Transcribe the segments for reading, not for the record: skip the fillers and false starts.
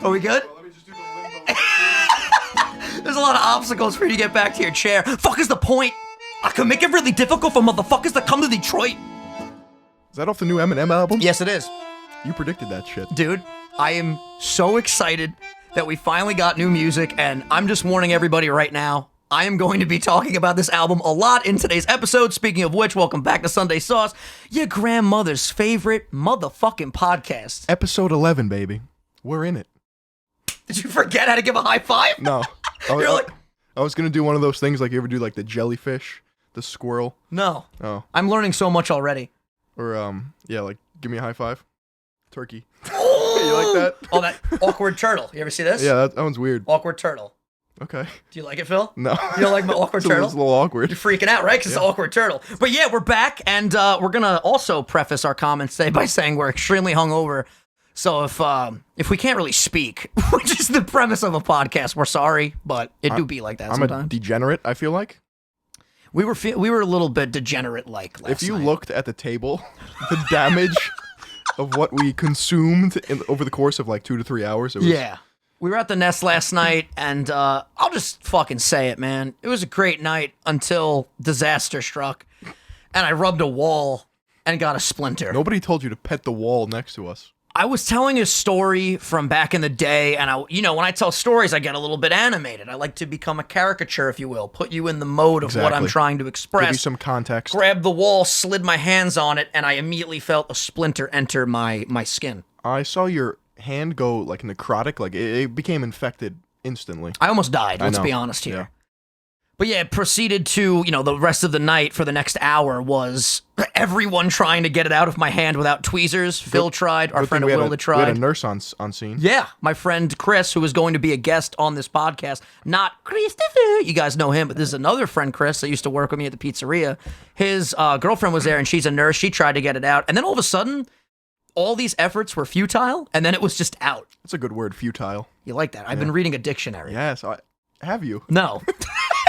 Are we good? Well, let me just do the limbo. There's a lot of obstacles for you to get back to your chair. Fuck is the point? I can make it really difficult for motherfuckers to come to Detroit. Is that off the new Eminem album? Yes, it is. You predicted that shit. Dude, I am so excited that we finally got new music, and I'm just warning everybody right now, I am going to be talking about this album a lot in today's episode. Speaking of which, welcome back to Sunday Sauce, your grandmother's favorite motherfucking podcast. Episode 11, baby. We're in it. Did you forget how to give a high five? No. You're like, I was going to do one of those things like you ever do, like the jellyfish, the squirrel. no. Oh. I'm learning so much already. Or, yeah, like, give me a high five. Turkey. Oh, You like that? Oh, that awkward turtle. You ever see this? Yeah, that one's weird. Awkward turtle. Okay. Do you like it, Phil? No. You don't like my awkward turtle? It's a little awkward. You're freaking out, right? Because it's an awkward turtle. But yeah, we're back, and we're going to also preface our comments today by saying we're extremely hungover. So if we can't really speak, which is the premise of a podcast, we're sorry, but it do be like that sometimes. I'm a degenerate, I feel like. We were a little bit degenerate-like last If you night. looked at the table, the damage of what we consumed over the course of like 2 to 3 hours. It was, Yeah. We were at the Nest last night, and I'll just fucking say it, man. It was a great night until disaster struck, and I rubbed a wall and got a splinter. Nobody told you to pet the wall next to us. I was telling a story from back in the day, and when I tell stories, I get a little bit animated. I like to become a caricature, if you will, put you in the mode of what I'm Exactly. trying to Give you express. some context. Grabbed the wall, slid my hands on it, and I immediately felt a splinter enter my skin. I saw your hand go like necrotic, like it became infected instantly. I almost died, I let's know. be honest here. Yeah. But yeah, it proceeded to, the rest of the night for the next hour was everyone trying to get it out of my hand without tweezers. Phil tried, our Good friend thing we had Wilda We tried. had a nurse on scene. Yeah, my friend Chris, who is going to be a guest on this podcast, not Christopher. You guys know him, but this is another friend, Chris, that used to work with me at the pizzeria. His girlfriend was there, and she's a nurse. She tried to get it out, and then all of a sudden, all these efforts were futile, and then it was just out. That's a good word, futile. You like that? I've been reading a dictionary. Yes, have you? No.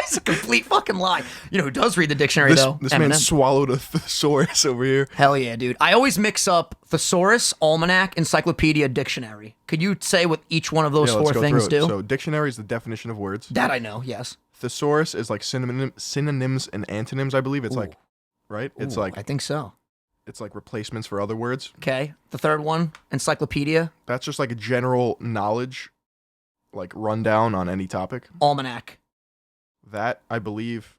It's a complete fucking lie. You know who does read the dictionary, This, though? this man Eminem. swallowed a thesaurus over here. Hell yeah, dude. I always mix up thesaurus, almanac, encyclopedia, dictionary. Could you say what each one of those Yeah, let's four go things through it. do? So dictionary is the definition of words. That I know, yes. Thesaurus is like synonyms and antonyms, I believe. It's like, right? It's Ooh, like I think so. it's like replacements for other words. Okay. The third one, encyclopedia, That's just like a general knowledge, like rundown on any topic. almanac. That, I believe,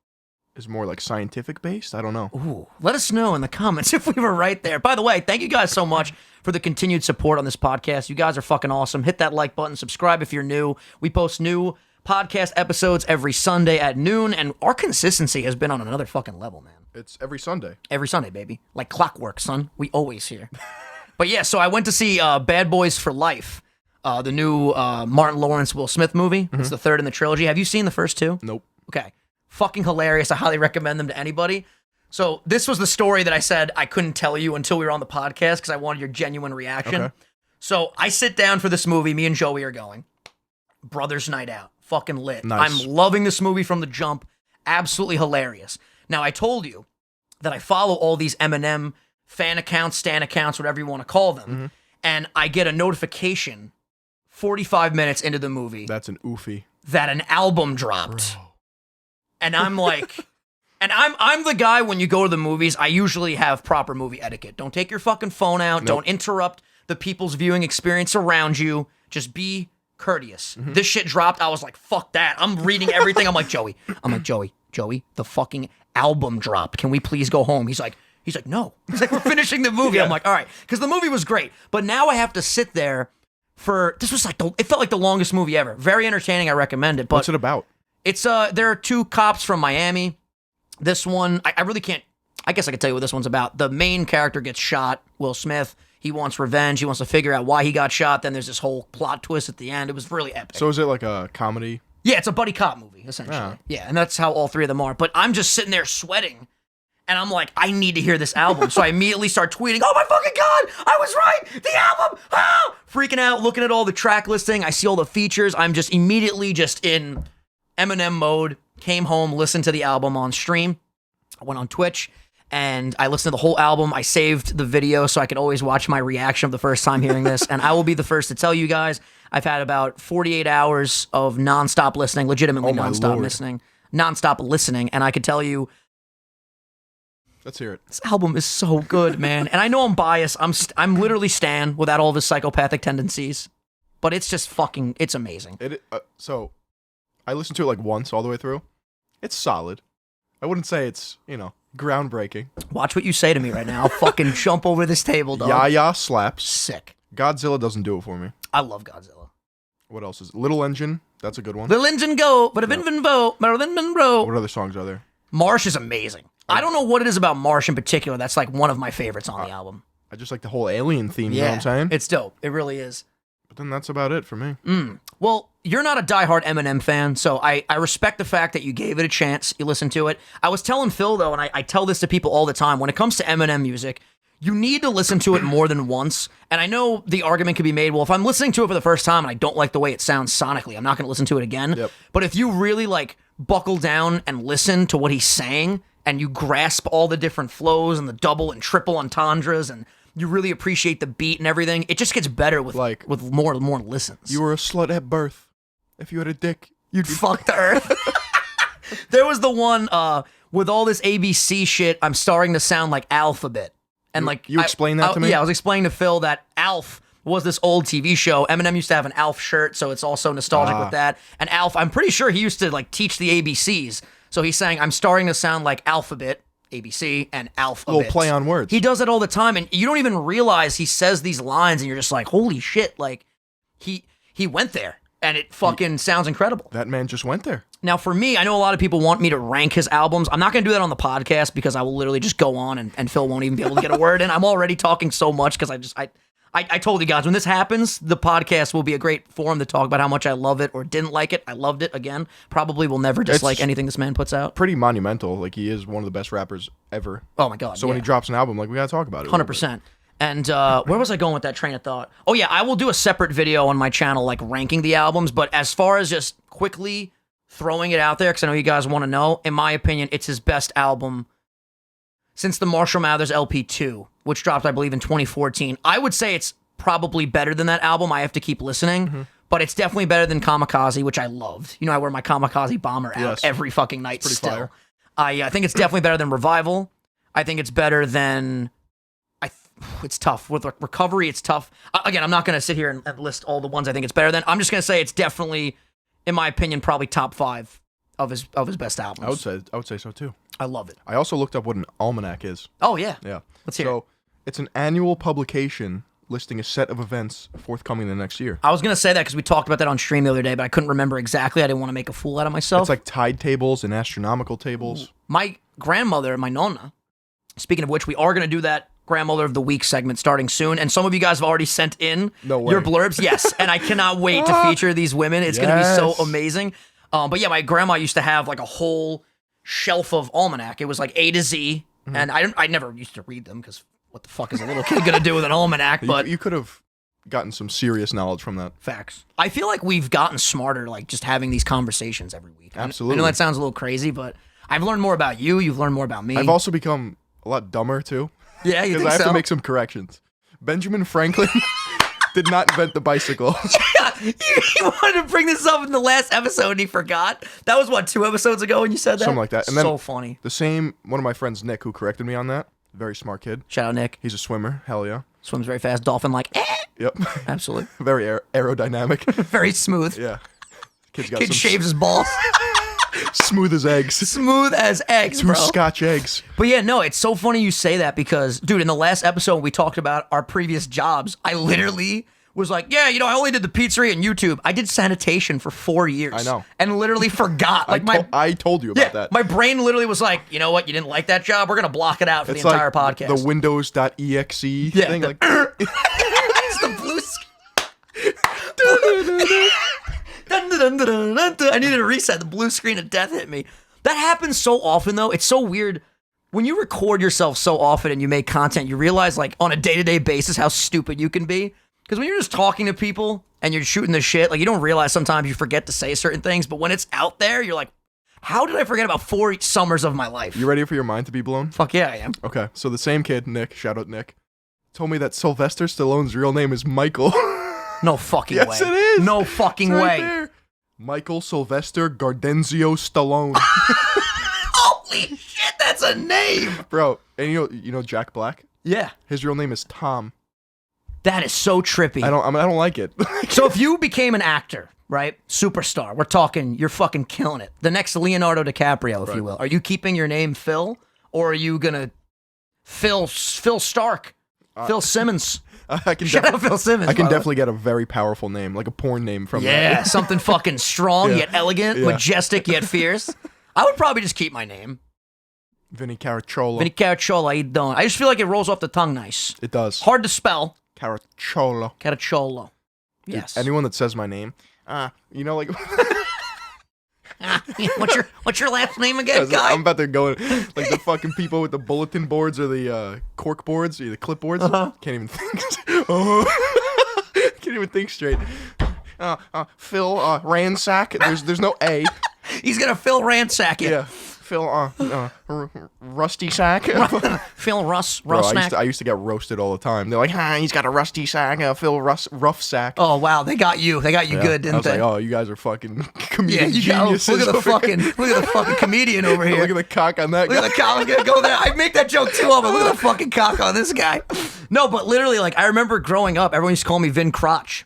is more like scientific based. I don't know. Ooh, let us know in the comments if we were right there. By the way, thank you guys so much for the continued support on this podcast. You guys are fucking awesome. Hit that like button, subscribe if you're new. We post new podcast episodes every Sunday at noon, and our consistency has been on another fucking level, man. It's every Sunday. Every Sunday, baby. Like clockwork, son. We always here. But yeah, so I went to see Bad Boys for Life, the new Martin Lawrence, Will Smith movie. It's the third in the trilogy. Have you seen the first two? Nope. Okay. Fucking hilarious. I highly recommend them to anybody. So this was the story that I said I couldn't tell you until we were on the podcast because I wanted your genuine reaction. Okay. So I sit down for this movie. Me and Joey are going. Brothers Night Out. Fucking lit. Nice. I'm loving this movie from the jump. Absolutely hilarious. Now, I told you that I follow all these Eminem fan accounts, stan accounts, whatever you want to call them. And I get a notification 45 minutes into the movie That's an oofy. that an album dropped. And I'm like, and I'm the guy when you go to the movies, I usually have proper movie etiquette. Don't take your fucking phone out. Nope. Don't interrupt the people's viewing experience around you. Just be courteous. This shit dropped. I was like, fuck that. I'm reading everything. I'm like, Joey, the fucking album dropped. Can we please go home? He's like, no. He's like, we're finishing the movie. I'm like, all right. Because the movie was great. But now I have to sit there this was like, it felt like the longest movie ever. Very entertaining. I recommend it. But What's it about? it's there are two cops from Miami. This one, I really can't. I guess I could tell you what this one's about. The main character gets shot, Will Smith. He wants revenge. He wants to figure out why he got shot. Then there's this whole plot twist at the end. It was really epic. So is it like a comedy? Yeah, it's a buddy cop movie, essentially. Yeah. Yeah, and that's how all three of them are. But I'm just sitting there sweating, and I'm like, I need to hear this album. So I immediately start tweeting, oh my fucking God, I was right, the album, ah! Freaking out, looking at all the track listing. I see all the features. I'm just immediately just in Eminem mode. Came home, listened to the album on stream. I went on Twitch, and I listened to the whole album. I saved the video so I could always watch my reaction of the first time hearing this. And I will be the first to tell you guys, I've had about 48 hours of nonstop listening, legitimately nonstop listening. And I could tell you, let's hear it. This album is so good, man. And I know I'm biased. I'm literally Stan without all of his psychopathic tendencies. But it's just fucking, it's amazing. So, I listened to it like once all the way through. It's solid. I wouldn't say it's, groundbreaking. Watch what you say to me right now. I'll fucking jump over this table, dog. Yaya slaps. Sick. Godzilla doesn't do it for me. I love Godzilla. What else is Little Engine? That's a good one. Little Engine go, but a Vin Vo, Marilyn Monroe. What other songs are there? Marsh is amazing. I don't know what it is about Marsh in particular. That's like one of my favorites on the album. I just like the whole alien theme, you know what I'm saying? It's dope. It really is. But then that's about it for me. Well, you're not a diehard Eminem fan, so I respect the fact that you gave it a chance. You listened to it. I was telling Phil, though, and I tell this to people all the time, when it comes to Eminem music, you need to listen to it more than once. And I know the argument could be made, well, if I'm listening to it for the first time and I don't like the way it sounds sonically, I'm not going to listen to it again. Yep. But if you really, buckle down and listen to what he's saying, and you grasp all the different flows and the double and triple entendres, and you really appreciate the beat and everything, it just gets better with more listens. You were a slut at birth. If you had a dick, you'd fuck the earth. There was the one with all this ABC shit, I'm starting to sound like Alphabet. And you explained that to me? Yeah, I was explaining to Phil that Alf was this old TV show. Eminem used to have an Alf shirt, so it's also nostalgic with that. And Alf, I'm pretty sure he used to teach the ABCs. So he's saying, I'm starting to sound like Alphabet, ABC, and Alphabet. A little play on words. He does it all the time, and you don't even realize he says these lines, and you're just like, holy shit, he went there, and it fucking sounds incredible. That man just went there. Now, for me, I know a lot of people want me to rank his albums. I'm not going to do that on the podcast because I will literally just go on, and Phil won't even be able to get a word in. I'm already talking so much because I told you guys, when this happens, the podcast will be a great forum to talk about how much I love it or didn't like it. I loved it, again. Probably will never dislike anything this man puts out. Pretty monumental. He is one of the best rappers ever. Oh, my God. So when he drops an album, we got to talk about it. 100%. And where was I going with that train of thought? Oh, yeah, I will do a separate video on my channel, ranking the albums. But as far as just quickly throwing it out there, because I know you guys want to know, in my opinion, it's his best album since the Marshall Mathers LP2, which dropped, I believe, in 2014. I would say it's probably better than that album. I have to keep listening, but it's definitely better than Kamikaze, which I loved. I wear my Kamikaze bomber out every fucking night still. Fire. I think it's definitely better than Revival. I think it's better than... It's tough. With Recovery, it's tough. Again, I'm not going to sit here and list all the ones I think it's better than. I'm just going to say it's definitely, in my opinion, probably top 5 of his best albums. I would say so too. I love it. I also looked up what an almanac is. Oh, yeah. Yeah. Let's hear it. It's an annual publication listing a set of events forthcoming the next year. I was going to say that because we talked about that on stream the other day, but I couldn't remember exactly. I didn't want to make a fool out of myself. It's like tide tables and astronomical tables. My grandmother, my nonna, speaking of which, we are going to do that Grandmother of the Week segment starting soon, and some of you guys have already sent in your blurbs. Yes, and I cannot wait to feature these women. It's going to be so amazing. But yeah, my grandma used to have a whole shelf of almanac. It was A to Z, and I never used to read them because what the fuck is a little kid going to do with an almanac? But you could have gotten some serious knowledge from that. Facts. I feel like we've gotten smarter, just having these conversations every week. Absolutely. I know that sounds a little crazy, but I've learned more about you. You've learned more about me. I've also become a lot dumber too. Yeah, you think so? Because I have to make some corrections. Benjamin Franklin did not invent the bicycle. Yeah, you wanted to bring this up in the last episode and he forgot. That was, 2 episodes ago when you said that? Something like that. And so funny. One of my friends, Nick, who corrected me on that. Very smart kid. Shout out, Nick. He's a swimmer. Hell yeah. Swims very fast. Dolphin Yep. Absolutely. Very aerodynamic. Very smooth. Yeah. Kid shaves his balls. Smooth as eggs. Smooth as eggs, bro. 2 Scotch eggs. But yeah, no, it's so funny you say that because, dude, in the last episode we talked about our previous jobs, I literally was like, yeah, I only did the pizzeria and YouTube. I did sanitation for 4 years. I know. And literally forgot. I told you about that. My brain literally was like, you know what? You didn't like that job? We're going to block it out for the entire podcast. The Windows.exe thing. It's the blue screen. I needed to reset. The blue screen of death hit me. That happens so often, though. It's so weird. When you record yourself so often and you make content, you realize, on a day-to-day basis, how stupid you can be. Because when you're just talking to people and you're shooting the shit, you don't realize sometimes you forget to say certain things. But when it's out there, you're like, How did I forget about 4 summers of my life? You ready for your mind to be blown? Fuck yeah, I am. Okay, so the same kid, Nick, shout out Nick, told me that Sylvester Stallone's real name is Michael. No fucking way. Yes, it is. No fucking It's way. right there. Michael Sylvester Gardenzio Stallone. Holy shit, that's a name. Bro, and you know Jack Black? Yeah. His real name is Tom. That is so trippy. I don't like it. So if you became an actor, right? Superstar. We're talking, you're fucking killing it. The next Leonardo DiCaprio, if you will. Are you keeping your name Phil? Or are you gonna Phil Stark? Phil Simmons. I can Shout out Phil Simmons. I can by the way. definitely get a very powerful name, like a porn name from Yeah, that. something fucking strong, Yeah. yet elegant, Yeah. majestic, yet fierce. I would probably just keep my name. Vinny Caracciolo. Vinny Caracciolo, how you doing? I just feel like it rolls off the tongue nice. It does. Hard to spell. Caracciolo. Caracciolo. Dude, Yes. anyone that says my name, you know, like What's your last name again, guy? I'm about to go in, like the fucking people with the bulletin boards or the cork boards or the clipboards. Can't even think. Can't even think straight. Phil Ransack. There's no A. He's gonna Phil ransack you. Yeah. Phil Rusty Sack. Phil Russ Bro, snack. I used to get roasted all the time. They're like, he's got a rusty sack. Phil Rough Sack. Oh wow, they got you. They got you Yeah. good, didn't I was they? like, oh, you guys are fucking yeah, comedic you got. geniuses. Look at the over here. fucking comedian over here. Look at the cock on that Look guy. at the cock. I'm gonna go there. I make that joke too often. Look at the fucking cock on this guy. No, but literally, like I remember growing up, everyone used to call me Vin Crotch.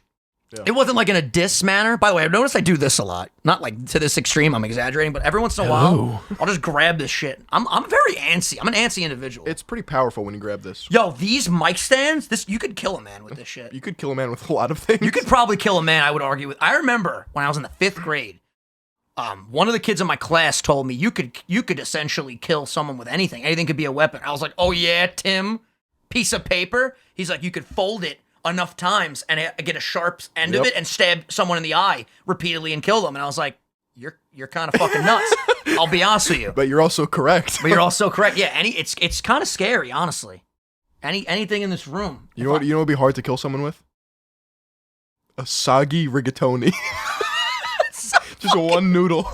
Yeah. It wasn't like in a diss manner. By the way, I've noticed I do this a lot. Not like to this extreme. I'm exaggerating, but every once in a while, I'll just grab this shit. I'm very antsy. I'm an antsy individual. It's pretty powerful when you grab this. Yo, these mic stands. You could kill a man with this shit. You could kill a man with a lot of things. You could probably kill a man, I would argue with. I remember when I was in the 5th grade, one of the kids in my class told me you could essentially kill someone with anything. Anything could be a weapon. I was like, oh yeah, Tim, piece of paper. He's like, you could fold it enough times and get a sharp end of it and stab someone in the eye repeatedly and kill them. And I was like, you're kind of fucking nuts. I'll be honest with you. But you're also correct. But you're also correct. Yeah, it's kind of scary, honestly. Anything in this room. You know what would be hard to kill someone with? A soggy rigatoni. Just one noodle.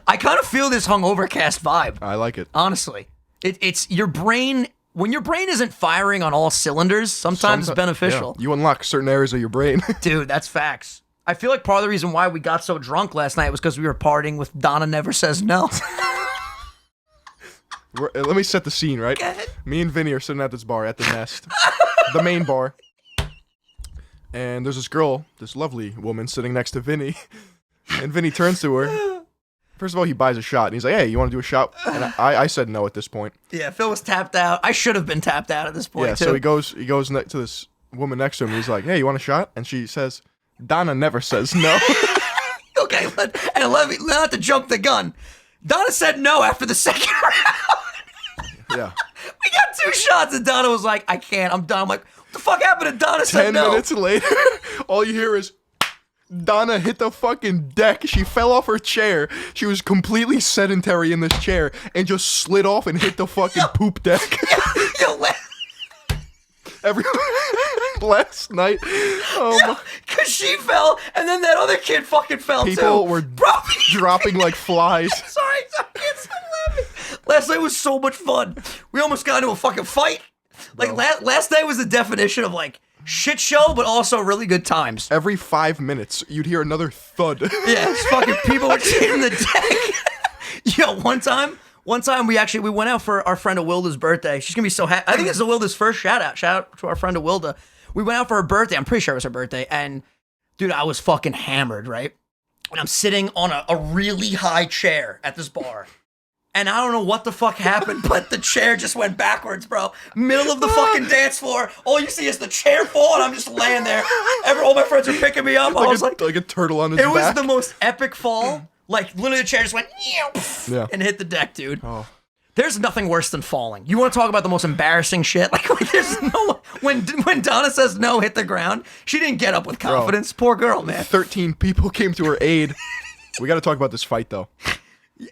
I kind of feel this hungover cast vibe. I like it. Honestly, it's your brain. When your brain isn't firing on all cylinders, sometimes it's beneficial. Yeah, you unlock certain areas of your brain. Dude, that's facts. I feel like part of the reason why we got so drunk last night was because we were partying with Donna Never Says No. Let me set the scene, right? Go ahead. Me and Vinny are sitting at this bar at the Nest, the main bar. And there's this girl, this lovely woman sitting next to Vinny. And Vinny turns to her. First of all, he buys a shot, and he's like, hey, you want to do a shot? And I said no at this point. Yeah, Phil was tapped out. I should have been tapped out at this point, Yeah, too. so he goes to this woman next to him, and he's like, hey, you want a shot? And she says, Donna never says no. Okay, let me not to jump the gun. Donna said no after the second round. Yeah. We got 2 shots, and Donna was like, I can't, I'm done. I'm like, what the fuck happened to Donna said 10 no? minutes later, all you hear is Donna hit the fucking deck. She fell off her chair. She was completely sedentary in this chair and just slid off and hit the fucking poop deck. Yo, Last night, because she fell, and then that other kid fucking fell too. people were Bro, dropping like flies. sorry, I can't stop laughing. Last night was so much fun. We almost got into a fucking fight. Like last night was the definition of like shit show, but also really good times. Every 5 minutes, you'd hear another thud. Yeah, it's fucking people were hitting the deck. Yo, one time we went out for our friend Awilda's birthday. She's gonna be so happy. I think this is Awilda's first shout out. Shout out to our friend Awilda. We went out for her birthday. I'm pretty sure it was her birthday. And dude, I was fucking hammered, right? And I'm sitting on a really high chair at this bar. And I don't know what the fuck happened, but the chair just went backwards, bro. Middle of the fucking dance floor. All you see is the chair fall, and I'm just laying there. All my friends are picking me up. I was like a turtle on his back. it was the most epic fall. Like, literally the chair just went Yeah. and hit the deck, dude. Oh. There's nothing worse than falling. You want to talk about the most embarrassing shit? Like there's no... When Donna says no, hit the ground, she didn't get up with confidence. Poor girl, man. 13 people came to her aid. We got to talk about this fight, though.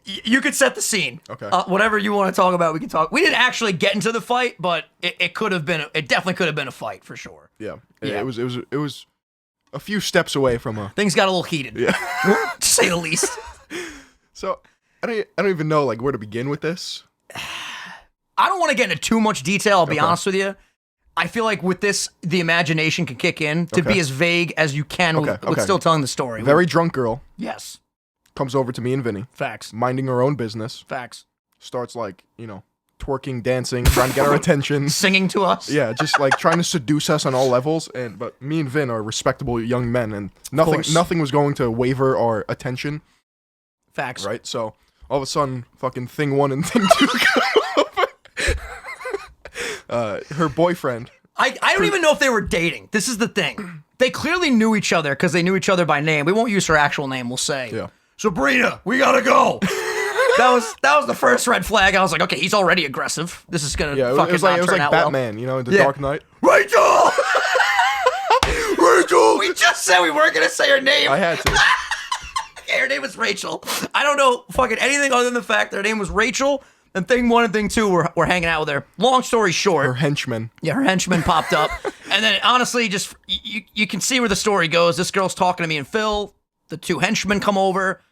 You could set the scene. Okay. Whatever you want to talk about, we can talk. We didn't actually get into the fight, but it could have been. It definitely could have been a fight for sure. Yeah. Yeah. It was a few steps away from a... Things got a little heated. Yeah. To say the least. So, I don't even know like where to begin with this. I don't want to get into too much detail, I'll be honest with you. I feel like with this, the imagination can kick in to be as vague as you can with still telling the story. Very drunk girl. Yes. Comes over to me and Vinny. Facts. Minding her own business. Facts. Starts like, twerking, dancing, trying to get our attention. Singing to us. Yeah, just like trying to seduce us on all levels. But me and Vin are respectable young men, and nothing was going to waver our attention. Facts. Right? So all of a sudden, fucking thing 1 and thing 2 come over. Her boyfriend. I don't even know if they were dating. This is the thing. They clearly knew each other because they knew each other by name. We won't use her actual name, we'll say. Yeah. Sabrina, we gotta go. That was the first red flag. I was like, okay, he's already aggressive. This is gonna fucking it was like Batman, The Dark Knight. Rachel! Rachel! We just said we weren't gonna say her name. I had to. Okay, her name was Rachel. I don't know fucking anything other than the fact that her name was Rachel, and thing 1 and thing 2 were hanging out with her. Long story short. Her henchman. Yeah, her henchman popped up. And then honestly, just you can see where the story goes. This girl's talking to me and Phil. The 2 henchmen come over.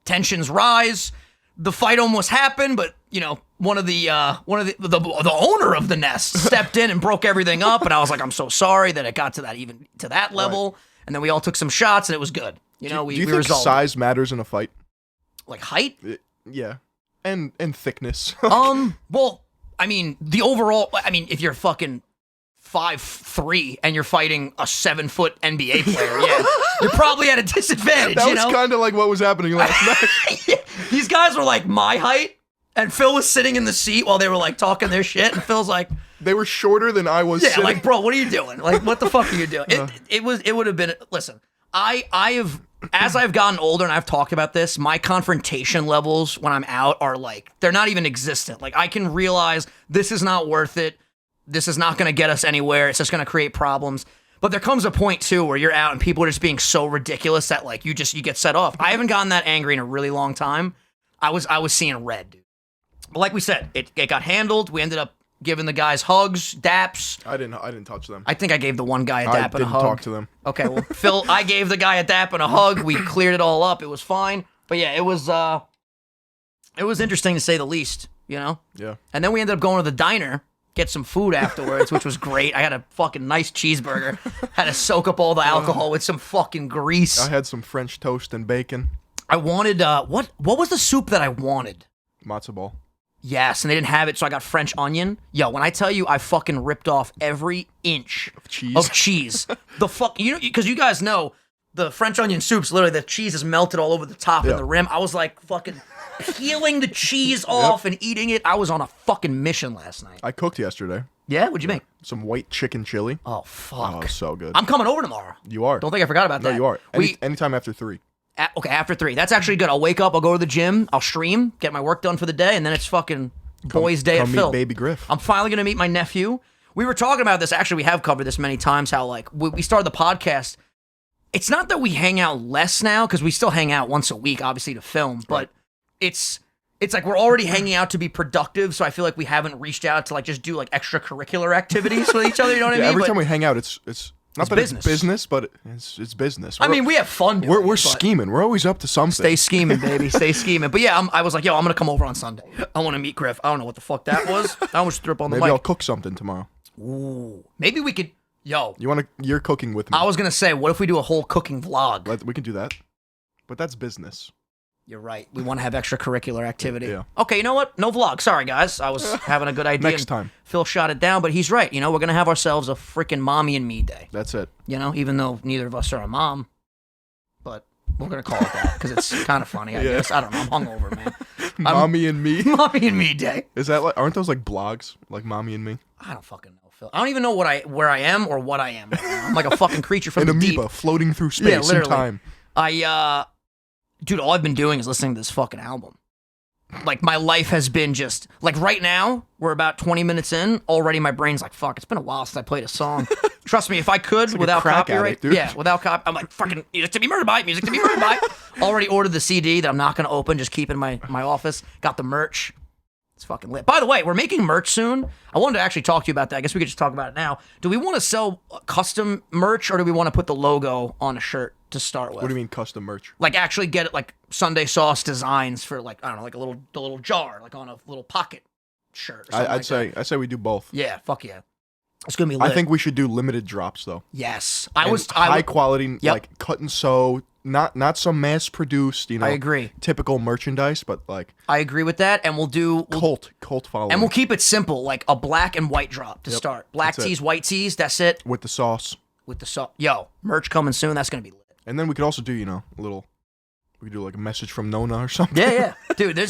Tensions rise. The fight almost happened, but one of the owner of the nest stepped in and broke everything up, and I was like, I'm so sorry that it got to that level. Right. And then we all took some shots, and it was good. Do you think size matters in a fight? Like height? Yeah, and thickness. Well, I mean the overall. I mean, if you're fucking 5'3" and you're fighting a 7-foot NBA player, yeah, you're probably at a disadvantage. That was kind of like what was happening last night. Yeah. These guys were like my height, and Phil was sitting in the seat while they were like talking their shit, and Phil's like, they were shorter than I was. Yeah, like, bro, what are you doing? Like, what the fuck are you doing? It would have been. Listen, I have, as I've gotten older and I've talked about this, my confrontation levels when I'm out are like, they're not even existent. Like, I can realize this is not worth it. This is not going to get us anywhere. It's just going to create problems. But there comes a point, too, where you're out and people are just being so ridiculous that, like, you get set off. I haven't gotten that angry in a really long time. I was seeing red, dude. But like we said, it got handled. We ended up giving the guys hugs, daps. I didn't touch them. I think I gave the one guy a dap and a hug. I didn't talk to them. Okay, well, Phil, I gave the guy a dap and a hug. We cleared it all up. It was fine. But yeah, it was interesting to say the least, Yeah. And then we ended up going to the diner, get some food afterwards, which was great. I had a fucking nice cheeseburger. Had to soak up all the alcohol with some fucking grease. I had some French toast and bacon. I wanted, what was the soup that I wanted? Matzo ball. Yes, and they didn't have it, so I got French onion. Yo, when I tell you I fucking ripped off every inch of cheese. The fuck, because you guys know, the French onion soup's literally, the cheese is melted all over the top and the rim. I was like fucking peeling the cheese off and eating it. I was on a fucking mission last night. I cooked yesterday. Yeah? What'd you make? Some white chicken chili. Oh, fuck. Oh, so good. I'm coming over tomorrow. You are. Don't think I forgot about that. No, you are. Anytime after 3. Okay, after 3. That's actually good. I'll wake up, I'll go to the gym, I'll stream, get my work done for the day, and then it's fucking boys' day at Phil. Meet Baby Griff. I'm finally going to meet my nephew. We were talking about this. Actually, we have covered this many times, how, like, we started the podcast. It's not that we hang out less now, because we still hang out once a week, obviously, to film, but it's like we're already hanging out to be productive, so I feel like we haven't reached out to, like, just do, like, extracurricular activities with each other, you know what I mean? Every time we hang out, it's not that business. It's business, but it's business. I mean, we have fun doing We're scheming. We're always up to something. Stay scheming, baby. Stay scheming. But yeah, I was like, yo, I'm going to come over on Sunday. I want to meet Griff. I don't know what the fuck that was. I almost threw up on the mic. Maybe I'll cook something tomorrow. Ooh. Maybe we could, You're cooking with me. I was going to say, what if we do a whole cooking vlog? We can do that. But that's business. You're right. We want to have extracurricular activity. Yeah. Okay, you know what? No vlog. Sorry, guys. I was having a good idea. Next time. Phil shot it down, but he's right. We're going to have ourselves a freaking mommy and me day. That's it. Even though neither of us are a mom. But we're going to call it that because it's kind of funny, I guess. I don't know. I'm hungover, man. Mommy and me? Mommy and me day. Is that aren't those like blogs? Like Mommy and Me? I don't fucking know, Phil. I don't even know where I am or what I am right now. I'm like a fucking creature from An the amoeba deep. floating through space and time. Dude, all I've been doing is listening to this fucking album. Like, my life has been just, like, right now, we're about 20 minutes in, already my brain's like, fuck, it's been a while since I played a song. Trust me, if I could, like without crack copyright, addict, dude. without I'm like, fucking, music to be murdered by. Already ordered the CD that I'm not going to open, just keep in my office. Got the merch. It's fucking lit. By the way, we're making merch soon. I wanted to actually talk to you about that. I guess we could just talk about it now. Do we want to sell custom merch, or do we want to put the logo on a shirt to start with. What do you mean custom merch? Like actually get it like Sunday sauce designs for like I don't know, like the little jar, like on a little pocket shirt. Or something I'd say we do both. Yeah, fuck yeah. It's gonna be lit. I think we should do limited drops though. Yes, high quality, like cut and sew, not some mass produced. You know, I agree. Typical merchandise, but like I agree with that, and we'll do cult following, and we'll keep it simple, like a black and white drop to start. Black tees, white tees. That's it. With the sauce. Yo, merch coming soon. That's gonna be lit. And then we could also do, you know, we could do like a message from Nona or something. Yeah, dude.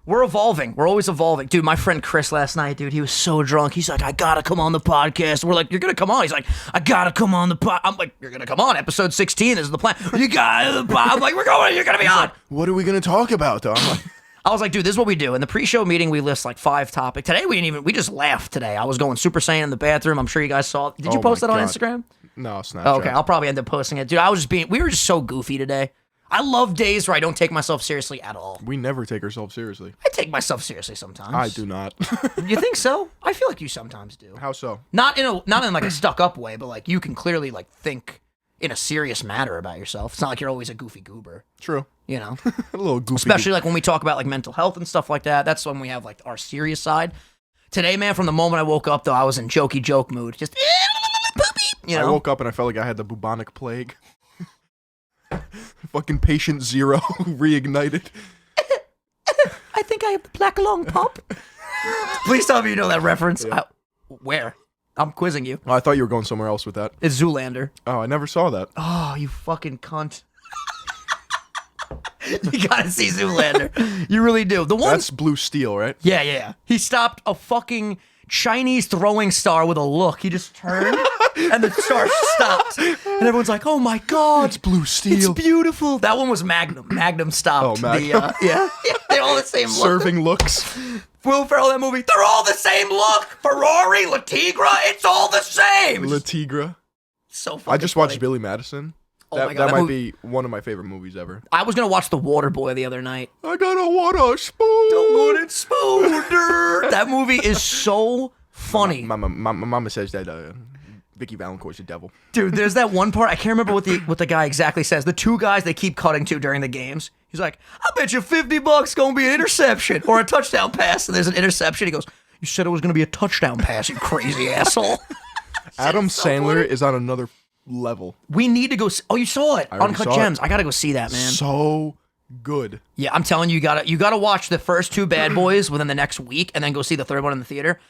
We're evolving. We're always evolving. Dude, my friend Chris last night, dude, he was so drunk. He's like, I gotta come on the podcast. We're like, you're gonna come on? He's like, I gotta come on the pod. I'm like, you're gonna come on. Episode 16 this is the plan. You got the pod. I'm like, we're going. You're gonna be on. Like, what are we gonna talk about, though? I'm like, I was like, dude, this is what we do. In the pre-show meeting, we list like 5 topics. Today, we just laughed today. I was going Super Saiyan in the bathroom. I'm sure you guys saw it. Did you post that on Instagram? No, Snapchat. Oh, okay, I'll probably end up posting it. Dude, we were just so goofy today. I love days where I don't take myself seriously at all. We never take ourselves seriously. I take myself seriously sometimes. I do not. You think so? I feel like you sometimes do. How so? Not in like a stuck up way, but like you can clearly like think in a serious manner about yourself. It's not like you're always a goofy goober. True. You know? A little goofy. Especially like when we talk about like mental health and stuff like that. That's when we have like our serious side. Today, man, from the moment I woke up though, I was in jokey joke mood. Just you know? I woke up and I felt like I had the bubonic plague. Fucking patient zero reignited. I think I have the black lung pop. Please tell me you know that reference. Yeah. Where? I'm quizzing you. Oh, I thought you were going somewhere else with that. It's Zoolander. Oh, I never saw that. Oh, you fucking cunt. You gotta see Zoolander. You really do. That's Blue Steel, right? Yeah. He stopped a fucking Chinese throwing star with a look. He just turned and the star stopped. And everyone's like, oh my God. It's Blue Steel. It's beautiful. That one was Magnum. Magnum stopped. Oh, Magnum. Yeah. They're all the same look. Serving looks. Will Ferrell, that movie, they're all the same look. Ferrari, La Tigra, it's all the same. La Tigra. So fucking I just watched funny. Billy Madison. Oh my God, that might be one of my favorite movies ever. I was going to watch The Water Boy the other night. I got a water spoon. Don't want it spooner. That movie is so funny. My mama says that Vicky Valancourt's the devil. Dude, there's that one part, I can't remember what the guy exactly says. The 2 guys they keep cutting to during the games. He's like, I bet you $50 gonna be an interception or a touchdown pass. And there's an interception. He goes, you said it was gonna be a touchdown pass, you crazy asshole. Adam Sandler is on another level. We need to go oh, you saw it. Uncut Gems. I gotta go see that, man. So good. Yeah, I'm telling you, you gotta watch the first 2 Bad Boys within the next week and then go see the 3rd one in the theater.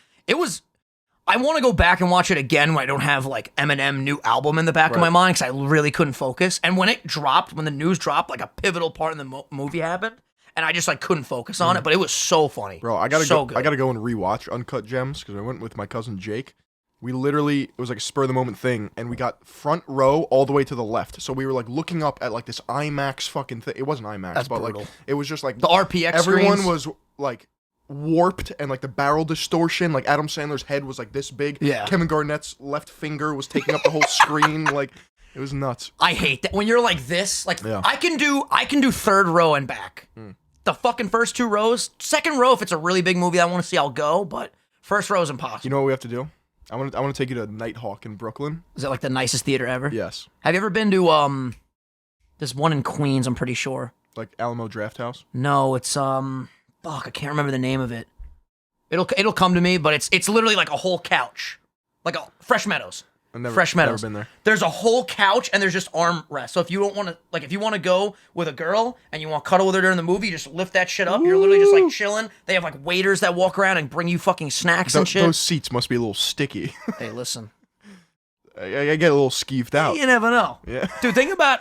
I want to go back and watch it again when I don't have like Eminem new album in the back of my mind because I really couldn't focus. And when the news dropped, like a pivotal part in the movie happened, and I just like couldn't focus on it. But it was so funny, bro. I gotta go and rewatch Uncut Gems because I went with my cousin Jake. We literally, it was like a spur of the moment thing, and we got front row all the way to the left. So we were like looking up at like this IMAX fucking thing. It wasn't IMAX, That's but brutal. like it was just like the RPX. Everyone screens. was like warped and like the barrel distortion, like Adam Sandler's head was like this big. Yeah. Kevin Garnett's left finger was taking up the whole screen. Like it was nuts. I hate that when you're like this. Like yeah. I can do 3rd row and back. The fucking first 2 rows. 2nd row, if it's a really big movie I want to see, I'll go. But first row is impossible. You know what we have to do? I want to take you to Nighthawk in Brooklyn. Is it like the nicest theater ever? Yes. Have you ever been to there's one in Queens? I'm pretty sure. Like Alamo Drafthouse? No, it's fuck, I can't remember the name of it. It'll come to me, but it's literally like a whole couch, like a Fresh Meadows. Fresh Meadows. Never been there. There's a whole couch and there's just armrests. So if you don't want to, like, if you want to go with a girl and you want to cuddle with her during the movie, you just lift that shit up. You're literally just like chilling. They have like waiters that walk around and bring you fucking snacks and shit. Those seats must be a little sticky. Hey, listen. I get a little skeeved out. You never know. Yeah. Dude, think about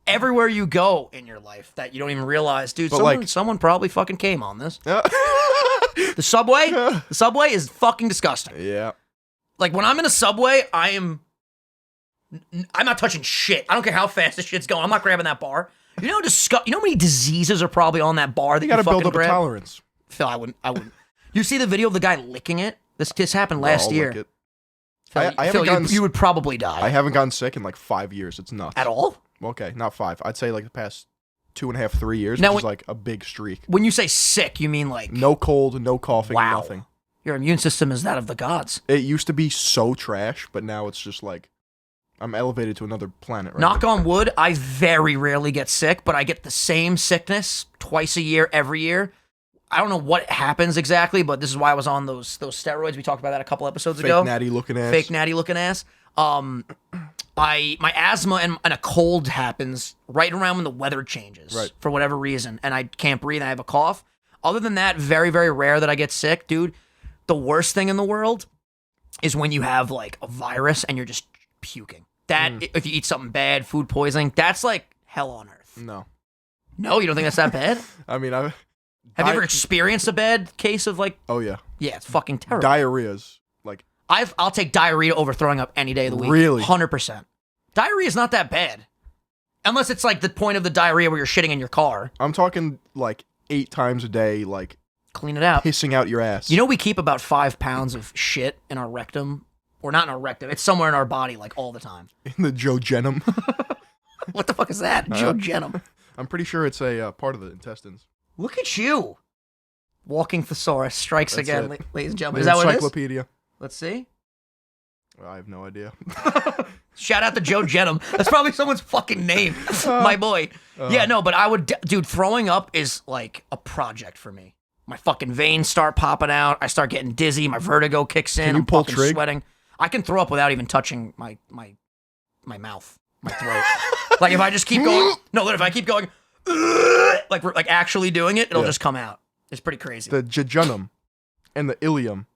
everywhere you go in your life that you don't even realize. Dude, someone probably fucking came on this. The subway is fucking disgusting. Yeah. Like when I'm in a subway, I'm not touching shit. I don't care how fast this shit's going. I'm not grabbing that bar. You know how many diseases are probably on that bar that you gotta fucking build up grab? a tolerance. Phil, I wouldn't. You see the video of the guy licking it? This happened last year. Lick it. Phil, I haven't gotten, you would probably die. I haven't gotten sick in like 5 years. It's nuts. At all? Okay, not 5. I'd say like the past 2.5, 3 years, now, which is like a big streak. When you say sick, you mean like no cold, no coughing, wow. nothing. Your immune system is that of the gods. It used to be so trash, but now it's just like I'm elevated to another planet right Knock now. on wood, I very rarely get sick, but I get the same sickness twice a year, every year. I don't know what happens exactly, but this is why I was on those steroids. We talked about that a couple episodes ago. Fake natty looking ass. Fake natty looking ass. My asthma and a cold happens right around when the weather changes, Right. for whatever reason, and I can't breathe. I have a cough. Other than that, very, very rare that I get sick, dude. The worst thing in the world is when you have like a virus and you're just puking. That if you eat something bad, food poisoning, that's like hell on earth. No. No, you don't think that's that bad? I mean, Have you ever experienced a bad case of like? Oh yeah. Yeah, it's fucking terrible. Diarrhea's like. I'll take diarrhea over throwing up any day of the week. Really? 100%. Diarrhea is not that bad. Unless it's like the point of the diarrhea where you're shitting in your car. I'm talking like 8 times a day, like Clean it out. pissing out your ass. You know we keep about 5 pounds of shit in our rectum. Or not in our rectum. It's somewhere in our body like all the time. in the jojenum. What the fuck is that? Jojenum. I'm pretty sure it's a part of the intestines. Look at you. Walking thesaurus strikes That's again, it. ladies and gentlemen. The Is that what it is? encyclopedia. Let's see. I have no idea. Shout out to Joe Jenum. That's probably someone's fucking name. My boy. Yeah, no, but I would... Dude, throwing up is like a project for me. My fucking veins start popping out. I start getting dizzy. My vertigo kicks in. Can you I'm pull fucking trig? sweating. I can throw up without even touching my mouth, my throat. Like if I just keep going... No, if I keep going... Like actually doing it, it'll just come out. It's pretty crazy. The jejunum and the ilium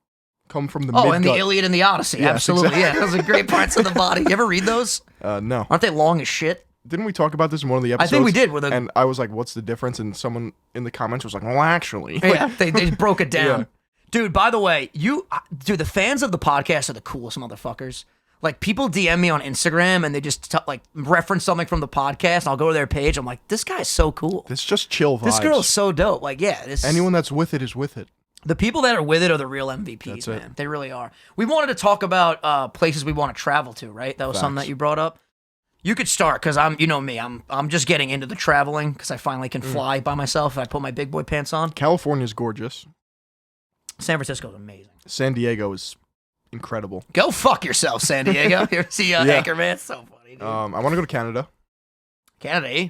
come from the Oh, midgut. and the Iliad and the Odyssey. Yes, Absolutely. exactly. Yeah, those are great parts of the body. You ever read those? No. Aren't they long as shit? Didn't we talk about this in one of the I episodes? think we did. And I was like, what's the difference? And someone in the comments was like, well, actually. Yeah, they broke it down. Yeah. Dude, by the way, dude, the fans of the podcast are the coolest motherfuckers. Like, people DM me on Instagram and they just reference something from the podcast, and I'll go to their page. I'm like, this guy's so cool. It's just chill vibes. This girl's so dope. Like, yeah. Anyone that's with it is with it. The people that are with it are the real MVPs, That's man. it. They really are. We wanted to talk about places we want to travel to, right? That was something that you brought up. You could start, because you know me, I'm just getting into the traveling, because I finally can fly by myself if I put my big boy pants on. California's gorgeous. San Francisco's amazing. San Diego is incredible. Go fuck yourself, San Diego. You ever see Yeah. Anchorman? It's so funny, dude. I want to go to Canada. Canada, eh?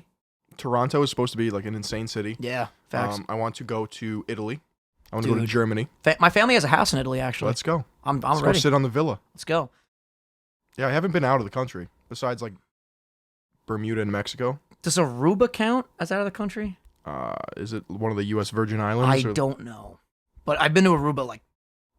Toronto is supposed to be like an insane city. Yeah, facts. I want to go to Italy. I want to go to Germany. My family has a house in Italy, actually. Let's go. I'm Let's ready. go sit on the villa. Let's go. Yeah, I haven't been out of the country besides like Bermuda and Mexico. Does Aruba count as out of the country? Is it one of the U.S. Virgin Islands? I don't know. But I've been to Aruba like,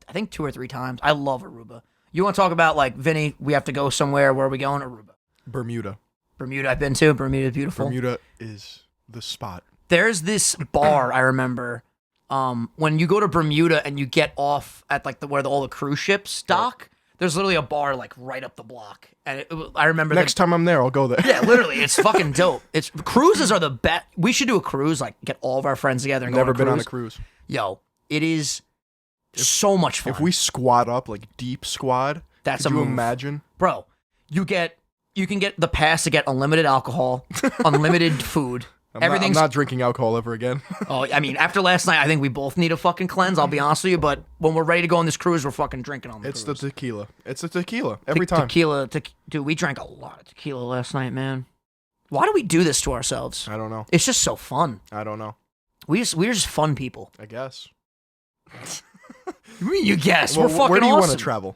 I think 2 or 3 times. I love Aruba. You want to talk about like, Vinny, we have to go somewhere. Where are we going? Aruba. Bermuda. Bermuda I've been to. Bermuda's beautiful. Bermuda is the spot. There's this bar I remember. When you go to Bermuda and you get off at like where all the cruise ships dock, there's literally a bar like right up the block. And I remember Next time I'm there, I'll go there. Yeah, literally, it's fucking dope. Cruises are the best. We should do a cruise, like get all of our friends together and Never go been on on a a cruise. Yo, it is so much fun. If we squad up, like deep squad, That's could a you move. imagine? Bro, you can get the pass to get unlimited alcohol, unlimited food. I'm not drinking alcohol ever again. Oh, I mean, after last night, I think we both need a fucking cleanse. I'll be honest with you, but when we're ready to go on this cruise, we're fucking drinking on the It's cruise. the tequila. It's the tequila every time. Tequila, dude, we drank a lot of tequila last night, man. Why do we do this to ourselves? I don't know. It's just so fun. I don't know. We're just fun people. I guess. You guess. Well, We're fucking where do you awesome. want to travel?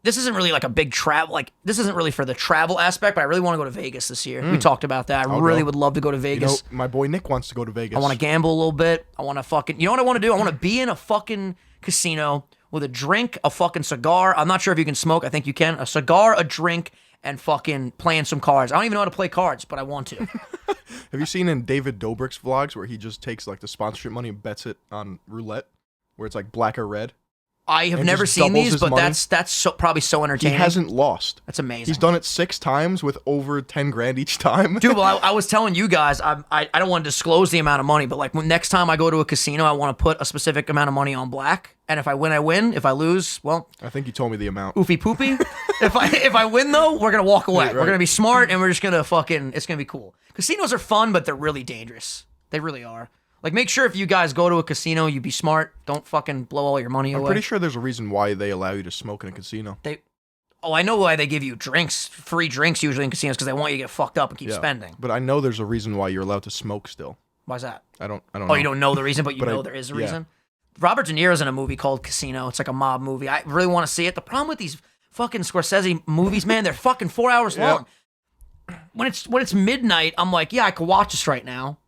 This isn't really like a big travel. Like, this isn't really for the travel aspect, but I really want to go to Vegas this year. We talked about that. I I'll really go. would love to go to You Vegas. know, my boy Nick wants to go to Vegas. I want to gamble a little bit. I want to fucking... You know what I want to do? I want to be in a fucking casino with a drink, a fucking cigar. I'm not sure if you can smoke. I think you can. A cigar, a drink, and fucking playing some cards. I don't even know how to play cards, but I want to. Have you seen in David Dobrik's vlogs where he just takes like the sponsorship money and bets it on roulette, where it's like black or red? I have And never just seen doubles these, his but money? that's probably so He entertaining. hasn't lost. That's amazing. He's done it 6 times with over 10 grand each time. Dude, well, I was telling you guys, I don't want to disclose the amount of money, but like next time I go to a casino, I want to put a specific amount of money on black. And if I win, I win. If I lose, well, I think you told me the amount. oofy poopy. if I win though, we're gonna walk away. Right. We're gonna be smart and we're just gonna it's gonna be cool. Casinos are fun, but they're really dangerous. They really are. Like, make sure if you guys go to a casino, you be smart. Don't fucking blow all your money I'm away. pretty sure there's a reason why they allow you to smoke in a casino. Oh, I know why they give you free drinks usually in casinos, because they want you to get fucked up and keep Yeah. spending. But I know there's a reason why you're allowed to smoke still. Why's that? I don't know. Oh, you don't know the reason, but you know there is a reason? Robert De Niro's in a movie called Casino. It's like a mob movie. I really want to see it. The problem with these fucking Scorsese movies, man, they're fucking 4 hours long. When it's midnight, I'm like, yeah, I could watch this right now.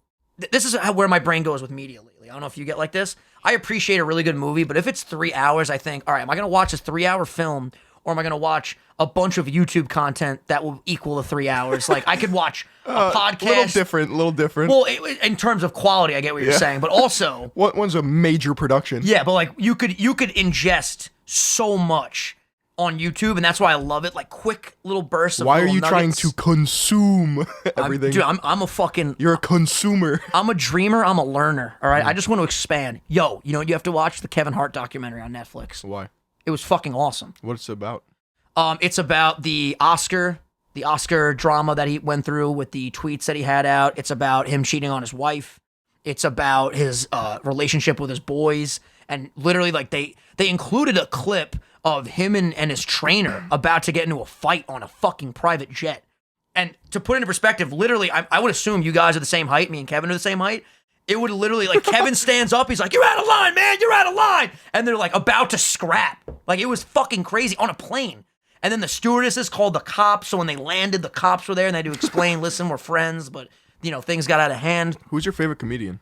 This is where my brain goes with media lately. I don't know if you get like this. I appreciate a really good movie, but if it's 3 hours, I think, all right, am I going to watch this 3-hour film, or am I going to watch a bunch of YouTube content that will equal the 3 hours? Like, I could watch a podcast. Little different. Well, in terms of quality, I get what you're saying, but also... One's a major production. Yeah, but like, you could ingest so much on YouTube, and that's why I love it. Like, quick little bursts of Why are you nuggets. trying to consume everything? Dude, I'm a fucking... You're a consumer. I'm a dreamer. I'm a learner, all right? I just want to expand. Yo, you know what you have to watch? The Kevin Hart documentary on Netflix. Why? It was fucking awesome. What's it about? It's about the Oscar drama that he went through with the tweets that he had out. It's about him cheating on his wife. It's about his relationship with his boys. And literally, like, they included a clip of him and his trainer about to get into a fight on a fucking private jet. And to put it into perspective, literally, I would assume you guys are the same height. Me and Kevin are the same height. It would literally, like, Kevin stands up. He's like, you're out of line, man. You're out of line. And they're, like, about to scrap. Like, it was fucking crazy on a plane. And then the stewardesses called the cops. So when they landed, the cops were there and they had to explain, listen, we're friends. But, you know, things got out of hand. Who's your favorite comedian?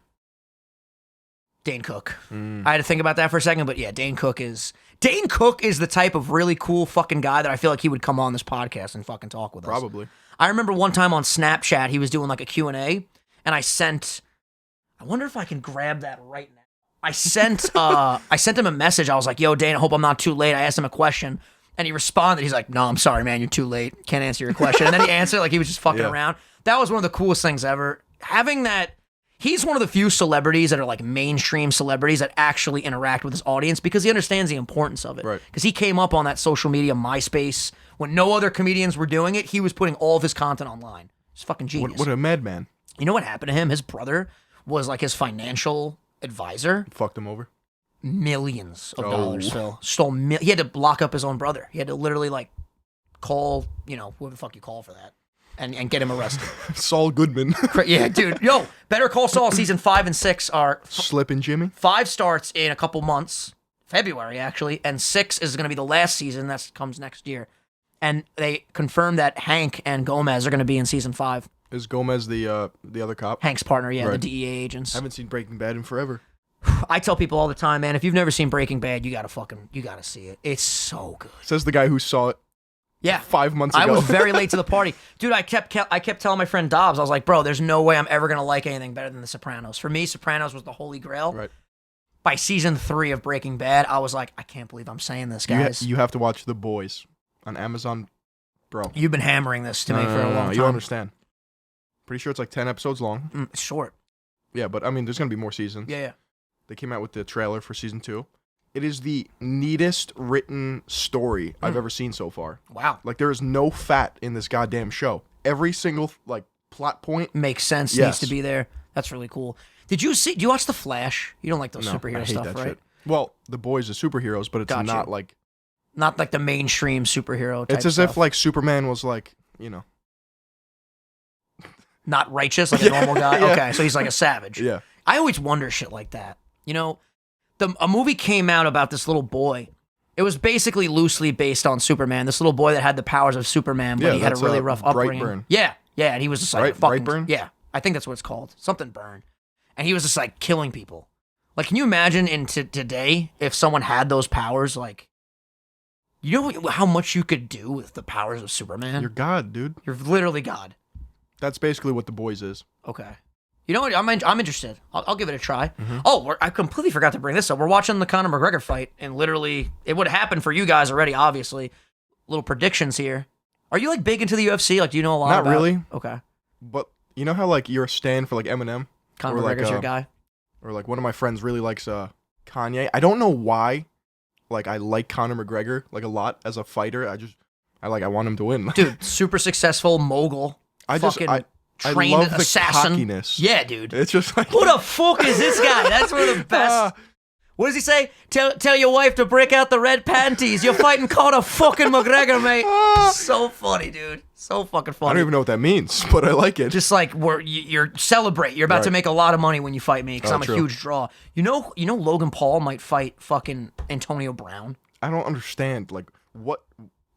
Dane Cook. I had to think about that for a second. But, yeah, Dane Cook is the type of really cool fucking guy that I feel like he would come on this podcast and fucking talk with us. Probably. I remember one time on Snapchat, he was doing, like, a Q&A. And I wonder if I can grab that right now. I sent him a message. I was like, yo, Dane, I hope I'm not too late. I asked him a question, and he responded. He's like, no, I'm sorry, man. You're too late. Can't answer your question. And then he answered like he was just fucking around. That was one of the coolest things ever. Having that, he's one of the few celebrities that are like mainstream celebrities that actually interact with his audience because he understands the importance of it. Right. Because he came up on that social media MySpace when no other comedians were doing it. He was putting all of his content online. It's fucking genius. What a madman. You know what happened to him? His brother was like his financial advisor. Fucked him over. Millions of dollars, Phil. He had to lock up his own brother. He had to literally like call, whoever the fuck you call for that and get him arrested. Saul Goodman. Yeah, dude. Yo, Better Call Saul season 5 and 6 are... Slippin' Jimmy? 5 starts in a couple months. February, actually. And 6 is going to be the last season. That comes next year. And they confirmed that Hank and Gomez are going to be in season 5. Is Gomez the other cop? Hank's partner, yeah, Right. the DEA agents. I haven't seen Breaking Bad in forever. I tell people all the time, man, if you've never seen Breaking Bad, you gotta see it. It's so good. Says the guy who saw it Yeah. 5 months ago. I was very late to the party. Dude, I kept telling my friend Dobbs, I was like, bro, there's no way I'm ever gonna like anything better than The Sopranos. For me, Sopranos was the holy grail. Right. By season 3 of Breaking Bad, I was like, I can't believe I'm saying this, guys. You have to watch The Boys on Amazon. Bro. You've been hammering this to me for a long time. You don't understand. Pretty sure it's like 10 episodes long. It's short. Yeah, but I mean, there's going to be more seasons. Yeah. They came out with the trailer for season 2. It is the neatest written story I've ever seen so far. Wow. Like, there is no fat in this goddamn show. Every single, like, plot point. Makes sense. Yes. Needs to be there. That's really cool. Do you watch The Flash? You don't like those superhero I hate stuff, that right? shit. Well, The Boys are superheroes, but it's Got not you. like... Not like the mainstream superhero type It's as stuff. if, like, Superman was, like, Not righteous, like a normal guy? Yeah. Okay, so he's like a savage. Yeah. I always wonder shit like that. A movie came out about this little boy. It was basically loosely based on Superman. This little boy that had the powers of Superman, but Yeah, he had a that's, really rough upbringing. Brightburn. Yeah, and he was just like Brightburn? Yeah, I think that's what it's called. Something burn. And he was just like killing people. Like, can you imagine today if someone had those powers? Like, you know how much you could do with the powers of Superman? You're God, dude. You're literally God. That's basically what The Boys is. Okay. You know what? I'm interested. I'll give it a try. Mm-hmm. Oh, I completely forgot to bring this up. We're watching the Conor McGregor fight, and literally, it would have happened for you guys already, obviously. Little predictions here. Are you, like, big into the UFC? Like, do you know a lot Not about really. Okay. But you know how, like, you're a stan for, like, Eminem? Conor Or, like, McGregor's your guy? Or, like, one of my friends really likes Kanye. I don't know why. Like, I like Conor McGregor, like, a lot as a fighter. I want him to win. Dude, super successful mogul. I Trained love the assassin. cockiness. Yeah, dude. It's just like... Who the fuck is this guy? That's one of the best. What does he say? Tell your wife to break out the red panties. You're fighting Conor fucking McGregor, mate. So funny, dude. So fucking funny. I don't even know what that means, but I like it. Just like you're celebrate. You're about to make a lot of money when you fight me because I'm true. a huge draw. You know Logan Paul might fight fucking Antonio Brown. I don't understand. Like,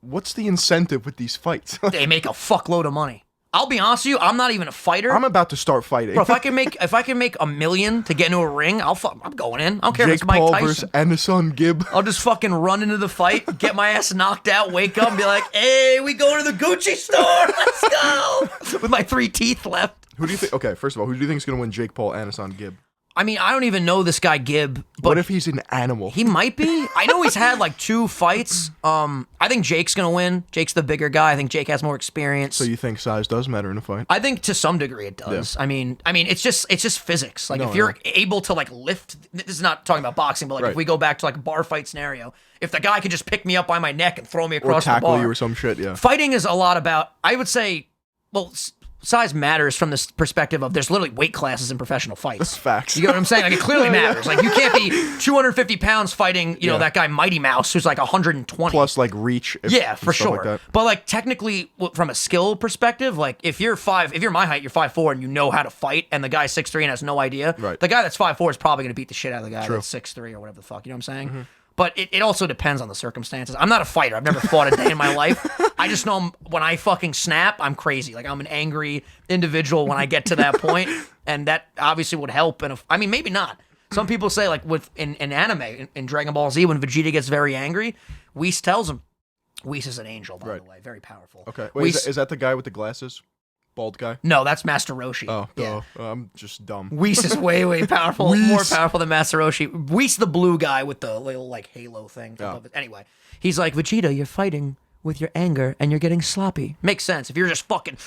what's the incentive with these fights? They make a fuckload of money. I'll be honest with you, I'm not even a fighter. I'm about to start fighting. Bro, if I can make $1 million to get into a ring, I'm going in. I don't care if Jake it's Mike Paul Tyson. versus Anderson Gibb. I'll just fucking run into the fight, get my ass knocked out, wake up, and be like, "Hey, we going to the Gucci store? Let's go!" With my 3 teeth left. Who do you think? Okay, first of all, who do you think is gonna win Jake Paul, Anderson Gibb? I mean, I don't even know this guy Gibb, but What if he's an animal? he might be. I know he's had like 2 fights. I think Jake's gonna win. Jake's the bigger guy. I think Jake has more experience. So you think size does matter in a fight? I think to some degree it does. Yeah. I mean, it's just physics. Like if you're able to like lift, this is not talking about boxing, but like if we go back to like a bar fight scenario, if the guy could just pick me up by my neck and throw me Or across the tackle bar, you or some shit, yeah. fighting is a lot about. I would say, well, size matters from this perspective of there's literally weight classes in professional fights. Facts. You get what I'm saying? Like it clearly matters. Like you can't be 250 pounds fighting, you know, that guy Mighty Mouse who's like 120. Plus like reach. Yeah, for stuff sure. like that. But like technically, from a skill perspective, like if you're my height, you're 5'4", and you know how to fight, and the guy's 6'3" and has no idea, Right. the guy that's 5'4" is probably gonna beat the shit out of the guy that's 6'3" or whatever the fuck. You know what I'm saying? But it also depends on the circumstances. I'm not a fighter. I've never fought a day in my life. I just know when I fucking snap, I'm crazy. Like I'm an angry individual when I get to that point, and that obviously would help. And I mean, maybe not. Some people say like in anime, in Dragon Ball Z, when Vegeta gets very angry, Whis tells him. Whis is an angel, by the way, very powerful. Okay, wait, is that the guy with the glasses? Bald guy? No, that's Master Roshi. Oh, yeah. I'm just dumb. Whis is way powerful, more powerful than Master Roshi. Whis, the blue guy with the little like halo thing. Anyway, he's like, Vegeta, you're fighting with your anger and you're getting sloppy. Makes sense. If you're just fucking,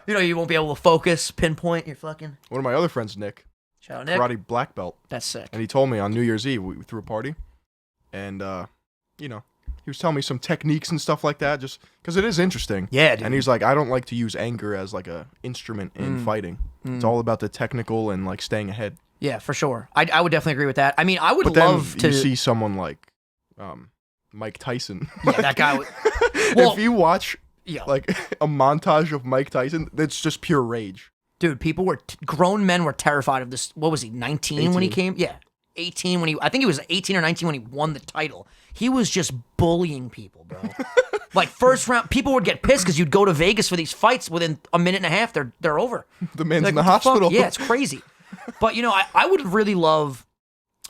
you won't be able to focus, pinpoint. You're fucking. One of my other friends, Nick. Shout out Nick. Karate black belt. That's sick. And he told me on New Year's Eve we threw a party, and he was telling me some techniques and stuff like that, just because it is interesting. Yeah, dude. And he's like, I don't like to use anger as like a instrument in fighting. It's all about the technical and like staying ahead. Yeah, for sure. I would definitely agree with that. I mean, I would But then love to you see someone like Mike Tyson. Yeah, that guy. Well, if you watch yeah. like a montage of Mike Tyson, that's just pure rage. Dude, grown men were terrified of this. What was he, 19 when he came? Yeah, 18 when I think he was 18 or 19 when he won the title. He was just bullying people, bro. Like first round, people would get pissed because you'd go to Vegas for these fights. Within a minute and a half, they're over. The man's like, in the hospital. Yeah, it's crazy. But I would really love.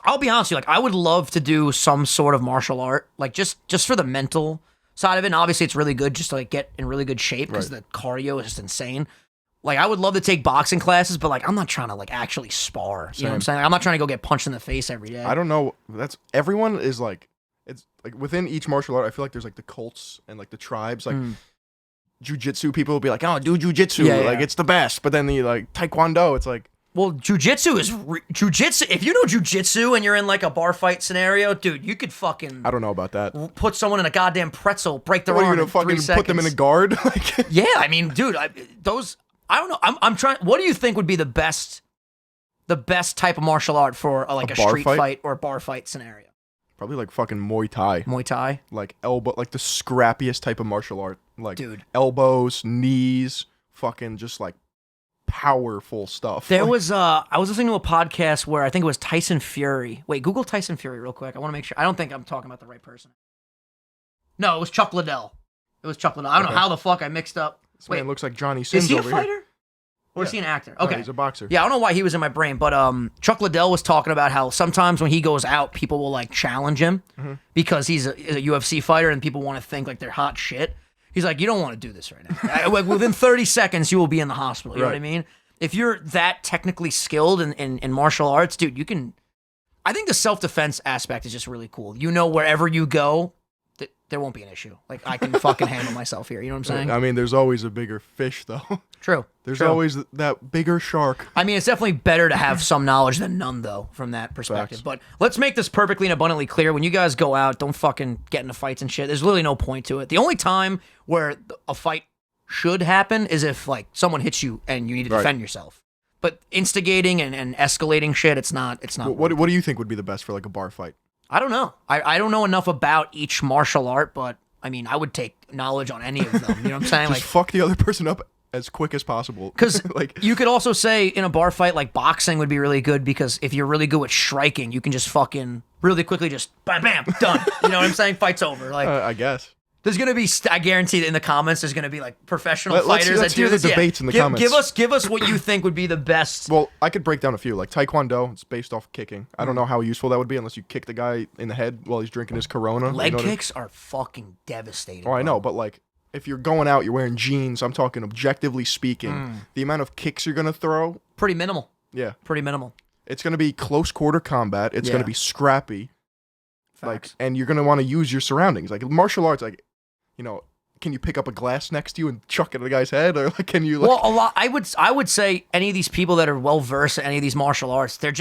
I'll be honest with you, like I would love to do some sort of martial art, like just for the mental side of it. And obviously, it's really good just to like get in really good shape because the cardio is just insane. Like I would love to take boxing classes, but like I'm not trying to like actually spar. You know what I'm saying? Like, I'm not trying to go get punched in the face every day. I don't know. Everyone is like, it's like within each martial art, I feel like there's like the cults and like the tribes, like jujitsu people will be like, oh, do jujitsu, like it's the best. But then the like taekwondo, it's like, well, jujitsu is jujitsu. If you know jujitsu and you're in like a bar fight scenario, dude, you could fucking. I don't know about that. Put someone in a goddamn pretzel, break their What, arm are you in gonna 3 fucking seconds. put them in a guard? Like, yeah, I mean, dude, those. I don't know. I'm trying. What do you think would be the best type of martial art for like a street fight or bar fight scenario? Probably like fucking Muay Thai. Muay Thai? Like elbow, like the scrappiest type of martial art. Like dude, elbows, knees, fucking just like powerful stuff. There was I was listening to a podcast where I think it was Tyson Fury. Wait, Google Tyson Fury real quick. I want to make sure. I don't think I'm talking about the right person. No, it was Chuck Liddell. I don't know how the fuck I mixed up. This man looks like Johnny Sins over here. Is he a fighter? Or is he an actor? No, Okay. he's a boxer. Yeah, I don't know why he was in my brain, but Chuck Liddell was talking about how sometimes when he goes out, people will like challenge him because he's a UFC fighter and people want to think like they're hot shit. He's like, you don't want to do this right now. Like within 30 seconds, you will be in the hospital. You know what I mean? If you're that technically skilled in martial arts, dude, you can. I think the self-defense aspect is just really cool. You know, wherever you go, there won't be an issue. Like, I can fucking handle myself here. You know what I'm saying? I mean, there's always a bigger fish, though. True. There's always that bigger shark. I mean, it's definitely better to have some knowledge than none, though, from that perspective. Facts. But let's make this perfectly and abundantly clear. When you guys go out, don't fucking get into fights and shit. There's really no point to it. The only time where a fight should happen is if, like, someone hits you and you need to defend yourself. But instigating and escalating shit, it's not. What do you think would be the best for like a bar fight? I don't know. I don't know enough about each martial art, but I mean, I would take knowledge on any of them. You know what I'm saying? Just fuck the other person up as quick as possible. Because like you could also say in a bar fight, like boxing would be really good because if you're really good at striking, you can just fucking really quickly just bam, bam, done. You know what I'm saying? Fight's over. Like I guess. There's gonna be, I guarantee that in the comments, there's gonna be like professional fighters let's that do hear this. the debates in the comments. Give us what you think would be the best. Well, I could break down a few. Like Taekwondo, it's based off kicking. I don't know how useful that would be unless you kick the guy in the head while he's drinking his Corona. Leg kicks are fucking devastating. Oh, I know, but like if you're going out, you're wearing jeans. I'm talking objectively speaking. The amount of kicks you're gonna throw, pretty minimal. Yeah, pretty minimal. It's gonna be close quarter combat. It's gonna be scrappy. Facts. Like, and you're gonna want to use your surroundings. Like martial arts, like, you know, can you pick up a glass next to you and chuck it at the guy's head, or like, can you? Like... Well, a lot. I would say any of these people that are well versed in any of these martial arts, their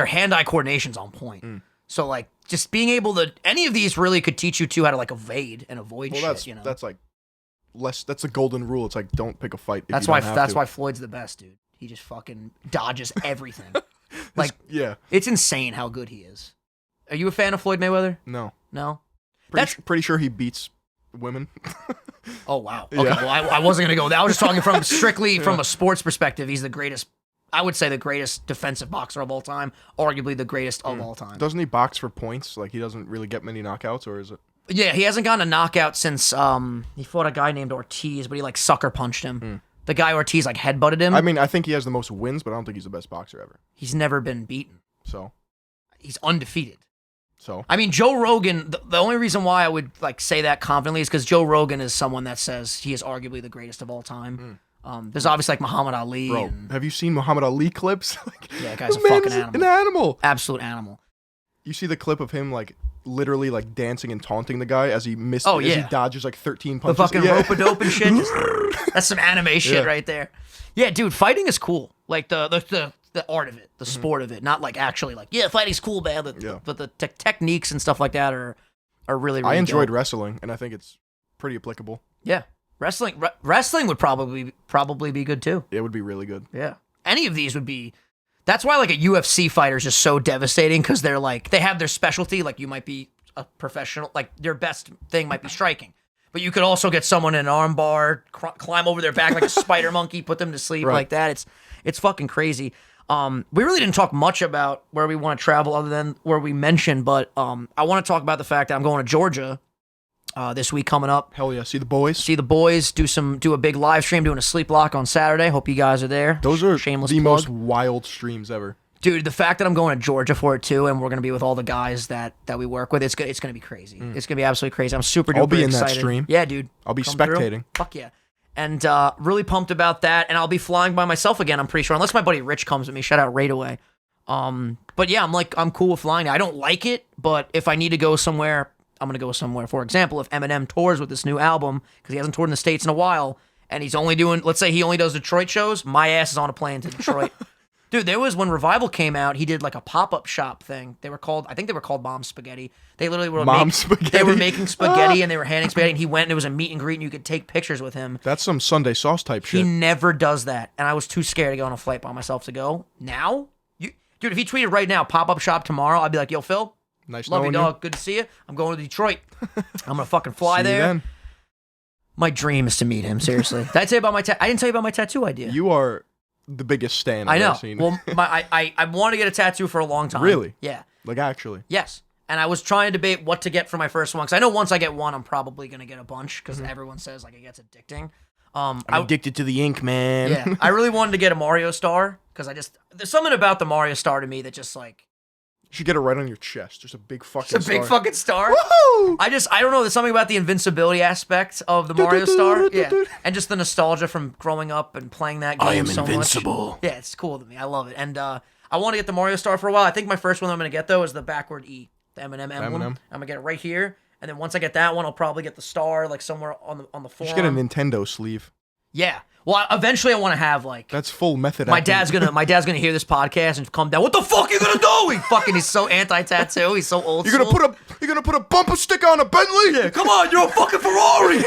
hand-eye coordination's on point. So like, just being able to, any of these really could teach you too how to like evade and avoid shit. That's, you know, that's like less. That's a golden rule. It's like don't pick a fight. If that's you why. don't have That's to. why Floyd's the best, dude. He just fucking dodges everything. Like, yeah, it's insane how good he is. Are you a fan of Floyd Mayweather? No. Pretty sure he beats women. Oh wow. Okay, Yeah. well I wasn't gonna go there. I was just talking from strictly from a sports perspective. He's the greatest. I would say the greatest defensive boxer of all time, arguably the greatest of all time. Doesn't he box for points? Like he doesn't really get many knockouts, or is it? Yeah, he hasn't gotten a knockout since he fought a guy named Ortiz, but he like sucker punched him. The guy Ortiz like headbutted him. I mean, I think he has the most wins, but I don't think he's the best boxer ever. He's never been beaten. So he's undefeated. So I mean, Joe Rogan. The only reason why I would like say that confidently is because Joe Rogan is someone that says he is arguably the greatest of all time. There's obviously like Muhammad Ali. Bro, have you seen Muhammad Ali clips? Like, yeah, that guy's a the man fucking is animal. An animal. Absolute animal. You see the clip of him like literally like dancing and taunting the guy as he missed. Oh, as yeah. he dodges like 13 The punches. fucking rope-a-dope and shit. That's some anime shit right there. Yeah, dude, fighting is cool. Like the art of it, the sport of it, not like actually like fighting's cool, man. But the techniques and stuff like that are really. I enjoyed dope. wrestling, and I think it's pretty applicable. Yeah, wrestling would probably be good too. It would be really good. Yeah, any of these would be. That's why like a UFC fighter is just so devastating because they're like they have their specialty. Like you might be a professional, like their best thing might be striking. But you could also get someone in an arm bar, climb over their back like a spider monkey, put them to sleep like that. It's fucking crazy. We really didn't talk much about where we want to travel other than where we mentioned, but I want to talk about the fact that I'm going to Georgia this week coming up. Hell yeah, see the boys. See the boys, do a big live stream, doing a sleep block on Saturday. Hope you guys are there. Those are shameless the plug. most wild streams ever. Dude, the fact that I'm going to Georgia for it too, and we're going to be with all the guys that we work with, it's going to be crazy. It's going to be absolutely crazy. I'm super duper I'll be in excited. that stream. Yeah, dude. I'll be Come spectating. through. Fuck yeah. And really pumped about that. And I'll be flying by myself again, I'm pretty sure, unless my buddy Rich comes with me. Shout out Right Away. But yeah, I'm cool with flying. I don't like it, but if I need to go somewhere, I'm going to go somewhere. For example, if Eminem tours with this new album, because he hasn't toured in the States in a while, and he's only doing, let's say he only does Detroit shows, my ass is on a plane to Detroit. Dude, there was when Revival came out, he did like a pop-up shop thing. I think they were called Mom Spaghetti. They literally were Spaghetti. They were making spaghetti and they were handing spaghetti, and he went and it was a meet and greet and you could take pictures with him. That's some Sunday sauce type He shit. never does that. And I was too scared to go on a flight by myself to go. Now? Dude, if he tweeted right now, pop-up shop tomorrow, I'd be like, yo, Phil, Nice love you, knowing dog. Good to see you. I'm going to Detroit. I'm going to fucking fly See you there. then. My dream is to meet him, seriously. Did I tell you about I didn't tell you about my tattoo idea. You are the biggest stan I I've know. ever seen. Well, I want to get a tattoo for a long time. Really? Yeah. Like actually. Yes. And I was trying to debate what to get for my first one, because I know once I get one, I'm probably going to get a bunch, because everyone says like it gets addicting. I'm addicted to the ink, man. Yeah. I really wanted to get a Mario star, because there's something about the Mario star to me that just like, You should get it right on your chest. Just a big fucking it's a big star. fucking star. Woohoo! I don't know. There's something about the invincibility aspect of the Mario Star. Yeah. And just the nostalgia from growing up and playing that game so much. Yeah, it's cool to me. I love it. And I want to get the Mario Star for a while. I think my first one I'm going to get, though, is the backward E, the Eminem Album. I'm going to get it right here. And then once I get that one, I'll probably get the star like somewhere on the You forearm. should get a Nintendo sleeve. Yeah. Well, eventually I want to have like... That's full method My acting. dad's gonna hear this podcast and come down. What the fuck are you gonna do? He's so anti-tattoo. He's so old You're gonna put a bumper sticker on a Bentley? Yeah, come on, you're a fucking Ferrari.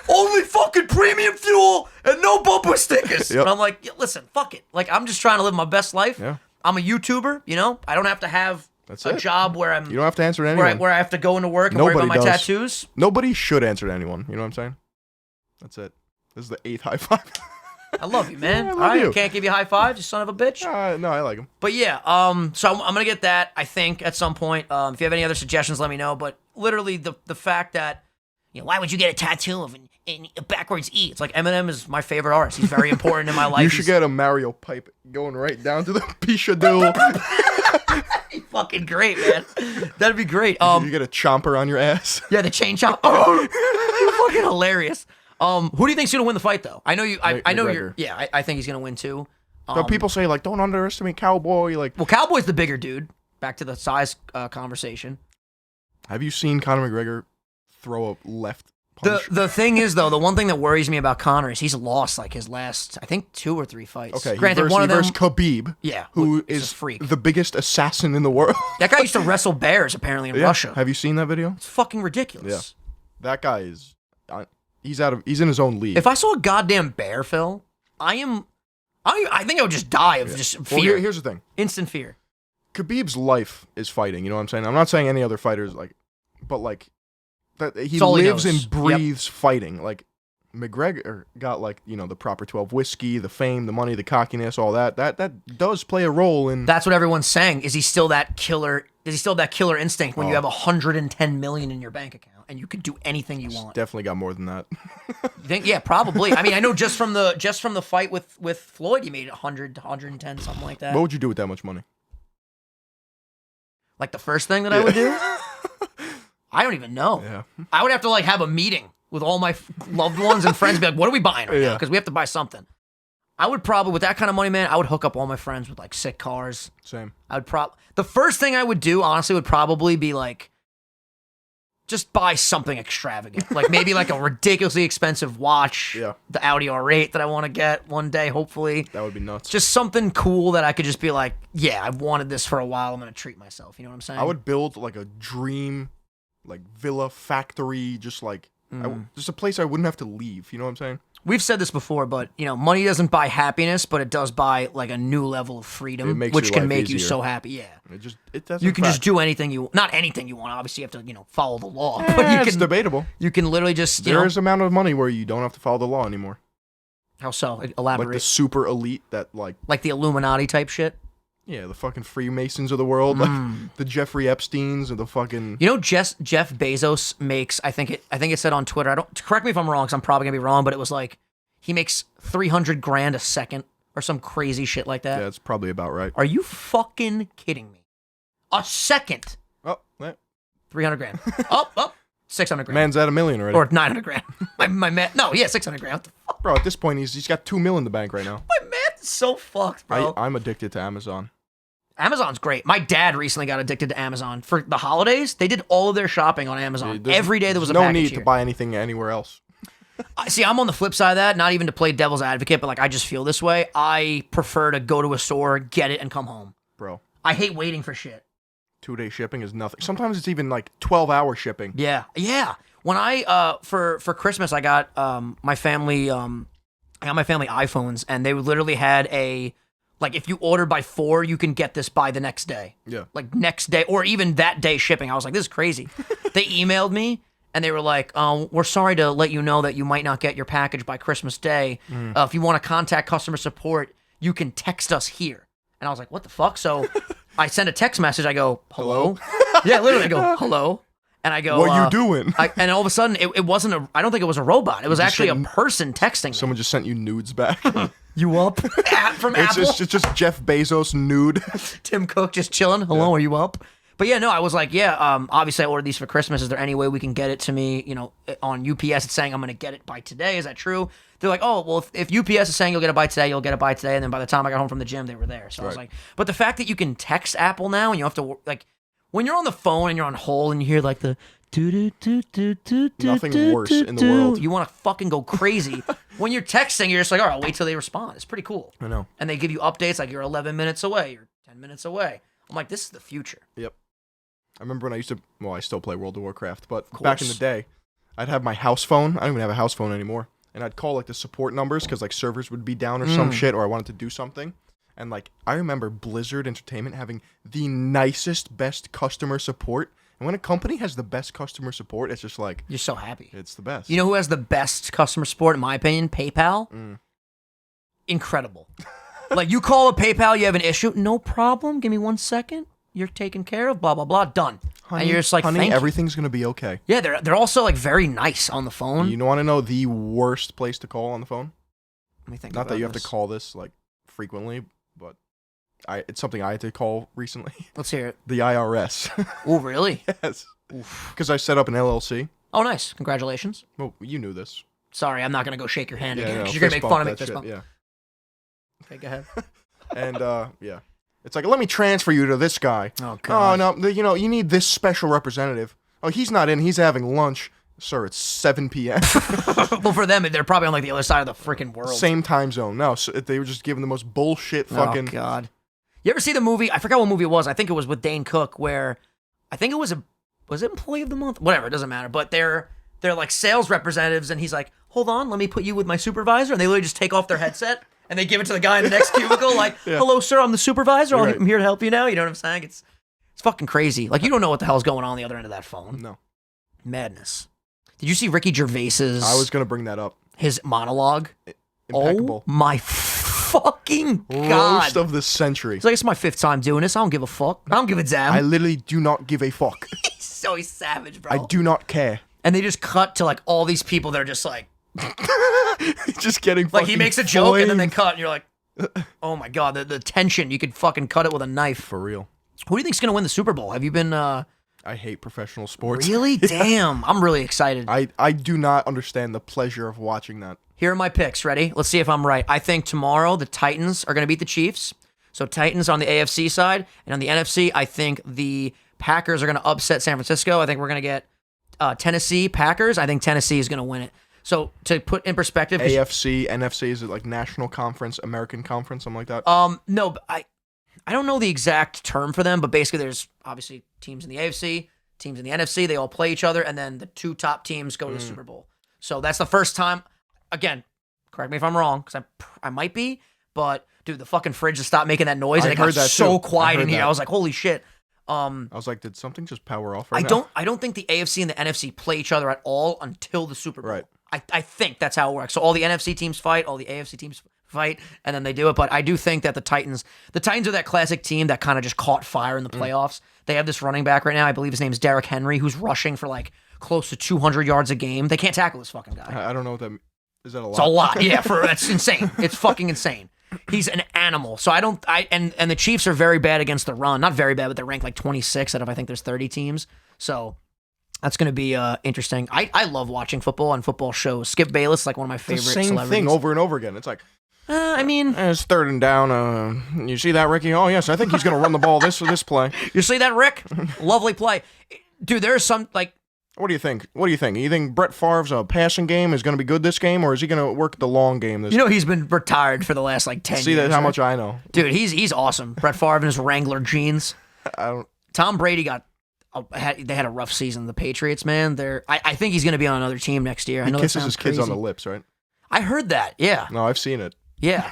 Only fucking premium fuel and no no bumper stickers. Yep. But I'm like, yeah, listen, fuck it. Like, I'm just trying to live my best life. Yeah. I'm a YouTuber, you know? I don't have to have a job where I'm... You don't have to answer to anyone. Where I have to go into work and worry about my tattoos. Nobody should answer to anyone. You know what I'm saying? That's it. This is the 8th high five. I love you, man. Yeah, I All love right, you. Can't give you high fives, you son of a bitch. No, I like him. But yeah, so I'm gonna get that, I think, at some point. If you have any other suggestions, let me know. But literally, the fact that, you know, why would you get a tattoo of a backwards E? It's like Eminem is my favorite artist. He's very important in my life. You should get a Mario pipe going right down to the Pishadoo. Fucking great, man. That'd be great. You get a chomper on your ass. Yeah, the chain chomp. Oh, fucking hilarious. Who do you think's gonna win the fight, though? I know you. I know you're. Yeah, I think he's gonna win too. But people say like, don't underestimate Cowboy. Like, well, Cowboy's the bigger dude. Back to the size conversation. Have you seen Conor McGregor throw a left punch? The thing is, though, the one thing that worries me about Conor is he's lost like his last, I think, 2 or 3 fights. Okay, Granted, he versus Khabib. Yeah, who is is a freak. the biggest assassin in the world. That guy used to wrestle bears apparently in Russia. Have you seen that video? It's fucking ridiculous. Yeah. That guy is. He's in his own league. If I saw a goddamn bear, Phil, I think I would just die of just fear. Well, here's the thing. Instant fear. Khabib's life is fighting. You know what I'm saying? I'm not saying any other fighters but like that he all he lives knows. and breathes fighting. Like McGregor got the proper 12 whiskey, the fame, the money, the cockiness, all that. That does play a role in. That's what everyone's saying. Is he still that killer? Is he still that killer instinct when you have 110 million in your bank account and you could do anything you want? Definitely got more than that. You think? Yeah, probably. I mean, I know just from the fight with Floyd, he made 100, 110, something like that. What would you do with that much money? Like the first thing that I would do? I don't even know. Yeah. I would have to have a meeting with all my loved ones and friends, be like, what are we buying right now? Because we have to buy something. I would probably, with that kind of money, man, I would hook up all my friends with sick cars. Same. The first thing I would do, honestly, would probably be just buy something extravagant. Maybe a ridiculously expensive watch. Yeah. The Audi R8 that I want to get one day, hopefully. That would be nuts. Just something cool that I could just be like, yeah, I've wanted this for a while. I'm going to treat myself. You know what I'm saying? I would build a dream, villa factory, just just a place I wouldn't have to leave. You know what I'm saying? We've said this before, but money doesn't buy happiness, but it does buy a new level of freedom, which can make you so happy. Yeah, it does. You can just do anything not anything you want. Obviously, you have to follow the law. But it's debatable. You can literally just there's amount of money where you don't have to follow the law anymore. How so? Elaborate. Like the super elite that like the Illuminati type shit. Yeah, the fucking Freemasons of the world, the Jeffrey Epsteins and the fucking. Jeff Bezos makes. I think it said on Twitter. Correct me if I'm wrong, because I'm probably gonna be wrong. But it was he makes $300,000 a second or some crazy shit like that. Yeah, it's probably about right. Are you fucking kidding me? A second. Oh, yeah. $300,000. up. $600,000. Man's at $1 million already. Or $900,000. my math. No, yeah, $600,000. What the fuck? Bro, at this point, he's got $2 million in the bank right now. My math is so fucked, bro. I'm addicted to Amazon. Amazon's great. My dad recently got addicted to Amazon. For the holidays, they did all of their shopping on Amazon. Every day there was a package no need here. to buy anything anywhere else. See, I'm on the flip side of that, not even to play devil's advocate, but I just feel this way. I prefer to go to a store, get it, and come home. Bro. I hate waiting for shit. 2-day shipping is nothing. Sometimes it's even 12-hour shipping. Yeah. When I for Christmas I got my family iPhones, and they literally had a if you order by 4, you can get this by the next day. Yeah. Next day or even that day shipping. I was like, this is crazy. They emailed me and they were like, we're sorry to let you know that you might not get your package by Christmas Day. If you want to contact customer support, you can text us here. And I was like, what the fuck? So I send a text message. I go, hello? Yeah, literally I go, hello. And I go, what you doing? And all of a sudden, it wasn't I don't think it was a robot. It was actually a person texting me. Someone just sent you nudes back. You up? From Apple? It's just Jeff Bezos nude. Tim Cook just chilling. Hello, Are you up? But yeah, no, I was like, obviously I ordered these for Christmas. Is there any way we can get it to me, on UPS? It's saying I'm going to get it by today. Is that true? They're like, oh, well, if UPS is saying you'll get it by today, you'll get it by today. And then by the time I got home from the gym, they were there. So I was like, but the fact that you can text Apple now and you have to, when you're on the phone and you're on hold and you hear the nothing worse in the world. You want to fucking go crazy. When you're texting, you're just like, all right, I'll wait till they respond. It's pretty cool. I know. And they give you updates you're 11 minutes away, you're 10 minutes away. I'm like, this is the future. Yep. I remember when I still play World of Warcraft, but back in the day, I'd have my house phone. I don't even have a house phone anymore. and I'd call like the support numbers because like servers would be down or some shit, or I wanted to do something. And like I remember Blizzard Entertainment having the nicest, best customer support. And when a company has the best customer support, it's just like You're so happy. it's the best. You know who has the best customer support, in my opinion? PayPal. Incredible. Like, you call a PayPal, you have an issue, no problem. Give me 1 second. You're taken care of. Blah blah blah. Done. Honey, and you're just like, honey, thank you. everything's gonna be okay. Yeah, they're also like very nice on the phone. You want to know the worst place to call on the phone? Let me think. Not that you have this. to call this like frequently, but it's something I had to call recently. Let's hear it. The IRS. Oh, really? Yes. Because I set up an LLC. Oh, nice. Congratulations. Well, you knew this. Sorry, I'm not gonna go shake your hand again no, because you're gonna make fun of me. that Fist shit, bump. yeah. Okay, go ahead. And yeah, it's like, let me transfer you to this guy. Oh God. Oh no, you need this special representative. Oh, he's not in. He's having lunch, sir. It's 7 p.m. Well, for them, they're probably on like the other side of the freaking world. Same time zone. No, so they were just giving the most bullshit fucking. Oh God. You ever see the movie? I forgot what movie it was. I think it was with Dane Cook, where I think it was it Employee of the Month? Whatever, it doesn't matter. But they're like sales representatives, and he's like, hold on, let me put you with my supervisor, and they literally just take off their headset. And they give it to the guy in the next cubicle, like, hello, sir, I'm the supervisor. Right. I'm here to help you now. You know what I'm saying? It's fucking crazy. Like, you don't know what the hell's going on the other end of that phone. No. Madness. Did you see Ricky Gervais's... I was going to bring that up. His monologue? Impeccable. Oh, my fucking God. Roast of the century. It's like, it's my 5th time doing this. I don't give a fuck. I don't give a damn. I literally do not give a fuck. He's so savage, bro. I do not care. And they just cut to, like, all these people that are just like... Just getting Like, he makes a joke, and then they flamed. cut, and you're like, oh, my God, the tension. You could fucking cut it with a knife. For real. Who do you think's going to win the Super Bowl? Have you been... I hate professional sports. Really? Damn. I'm really excited. I do not understand the pleasure of watching that. Here are my picks. Ready? Let's see if I'm right. I think tomorrow the Titans are going to beat the Chiefs. So Titans on the AFC side. And on the NFC, I think the Packers are going to upset San Francisco. I think we're going to get Tennessee Packers. I think Tennessee is going to win it. So to put in perspective... AFC, NFC, is it like National Conference, American Conference, something like that? No, but I don't know the exact term for them, but basically there's obviously teams in the AFC, teams in the NFC. They all play each other, and then the 2 top teams go to the Super Bowl. So that's the first time... Again, correct me if I'm wrong, because I might be, but dude, the fucking fridge just stopped making that noise, and I it got heard that so too. quiet I heard in here. that. I was like, holy shit. I was like, did something just power off right now? I don't think the AFC and the NFC play each other at all until the Super Bowl. Right. I think that's how it works. So all the NFC teams fight, all the AFC teams fight, and then they do it. But I do think that the Titans are that classic team that kind of just caught fire in the playoffs. They have this running back right now. I believe his name is Derrick Henry, who's rushing for like close to 200 yards a game. They can't tackle this fucking guy. I don't know what that is. That a lot? It's a lot. Yeah, that's insane. It's fucking insane. He's an animal. So and the Chiefs are very bad against the run. Not very bad, but they're ranked like 26 out of I think there's 30 teams. So that's going to be interesting. I love watching football and football shows. Skip Bayless is like one of my favorite the same celebrities. thing over and over again. It's like, I mean, it's 3rd and down. You see that, Ricky? Oh, yes, I think he's going to run the ball this play. you see that, Rick? Lovely play. Dude, there's some, like... What do you think? You think Brett Favre's passing game is going to be good this game, or is he going to work the long game this You know he's been retired for the last, like, 10 years. See, that's how right? much I know. Dude, he's awesome. Brett Favre and his Wrangler jeans. Tom Brady they had a rough season. The Patriots, man. I think he's going to be on another team next year. I know He kisses his crazy. kids on the lips, right? I heard that. Yeah. No, I've seen it. Yeah.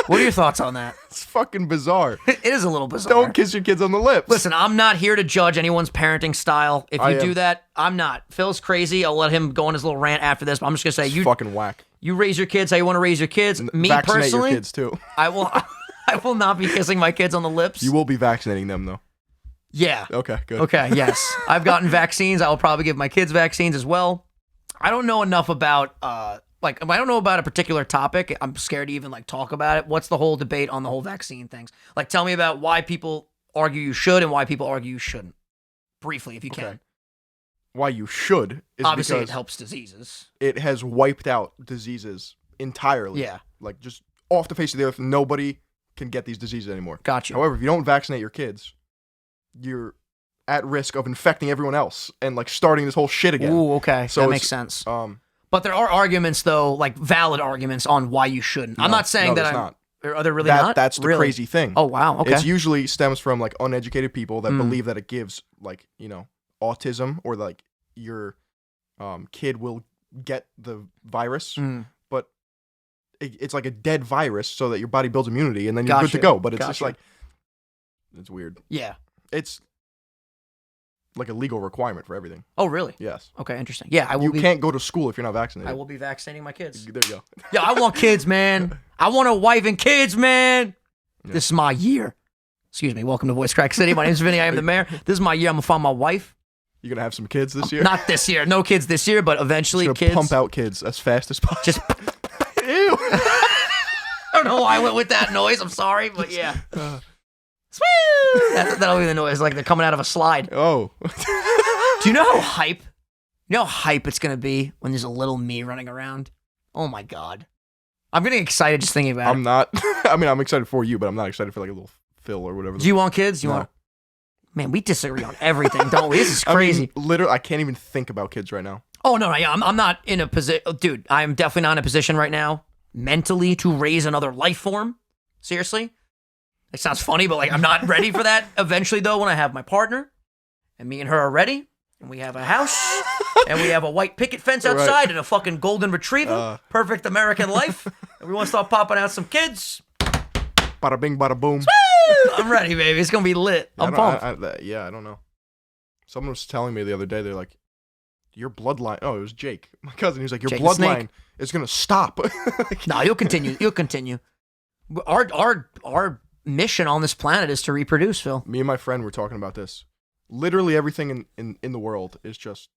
What are your thoughts on that? It's fucking bizarre. It is a little bizarre. Don't kiss your kids on the lips. Listen, I'm not here to judge anyone's parenting style. If I you am. do that, I'm not. Phil's crazy. I'll let him go on his little rant after this, but I'm just going to say, It's fucking whack. you raise your kids how you want to raise your kids. Me Vaccinate personally, your kids too. I will not be kissing my kids on the lips. You will be vaccinating them though. Yeah. Okay, good. Okay, yes. I've gotten vaccines. I will probably give my kids vaccines as well. I don't know enough about I don't know about a particular topic. I'm scared to even like talk about it. What's the whole debate on the whole vaccine things? Like, tell me about why people argue you should and why people argue you shouldn't. Briefly, if you can. Why you should is Obviously, because it helps diseases. it has wiped out diseases entirely. Yeah. Like just off the face of the earth, nobody can get these diseases anymore. Gotcha. However, if you don't vaccinate your kids, you're at risk of infecting everyone else and like starting this whole shit again. Ooh, okay. So that it's, makes sense. But there are arguments, though, like valid arguments on why you shouldn't. I'm not saying that there's I'm... not. Are there really not? That's the Really? crazy thing. Oh, wow. Okay. It's usually stems from like uneducated people that believe that it gives like, autism or like your kid will get the virus, but it's like a dead virus so that your body builds immunity and then you're good to go. But it's just like, it's weird. Yeah. It's like a legal requirement for everything. Oh, really? Yes. Okay, interesting. Yeah, You can't go to school if you're not vaccinated. I will be vaccinating my kids. There you go. Yeah, I want kids, man. I want a wife and kids, man. Yeah. This is my year. Excuse me. Welcome to Voice Crack City. My name's Vinny. I am the mayor. This is my year. I'm going to find my wife. You going to have some kids this year? Not this year. No kids this year, but eventually just kids. Pump out kids as fast as possible. Just. Ew. I don't know why I went with that noise. I'm sorry, but yeah. That'll be the noise, like they're coming out of a slide. Oh. Do you know how hype it's going to be when there's a little me running around? Oh, my God. I'm getting excited just thinking about it. I'm not. I mean, I'm excited for you, but I'm not excited for like a little Phil or whatever. Do you want kids? Man, we disagree on everything, don't we? This is crazy. I mean, literally, I can't even think about kids right now. Oh, no, yeah, I'm not in a position. Dude, I'm definitely not in a position right now mentally to raise another life form. Seriously. It sounds funny, but like I'm not ready for that. Eventually, though, when I have my partner and me and her are ready, and we have a house, and we have a white picket fence outside and a fucking golden retriever, perfect American life, and we want to start popping out some kids. Bada bing, bada boom. I'm ready, baby. It's gonna be lit. I'm pumped. I don't know. Someone was telling me the other day, they're like, your bloodline. Oh, it was Jake, my cousin. He was like, your bloodline is gonna stop. No, you'll continue. You'll continue. Our mission on this planet is to reproduce, Phil. Me and my friend were talking about this. Literally everything in the world is just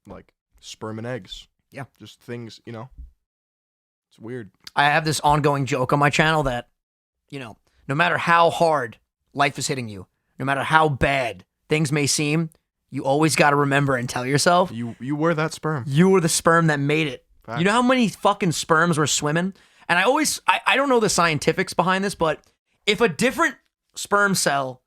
like sperm and eggs. Yeah. Just things, It's weird. I have this ongoing joke on my channel that, no matter how hard life is hitting you, no matter how bad things may seem, you always got to remember and tell yourself. You were that sperm. You were the sperm that made it. Facts. You know how many fucking sperms were swimming? And I don't know the scientifics behind this, but if a different sperm cell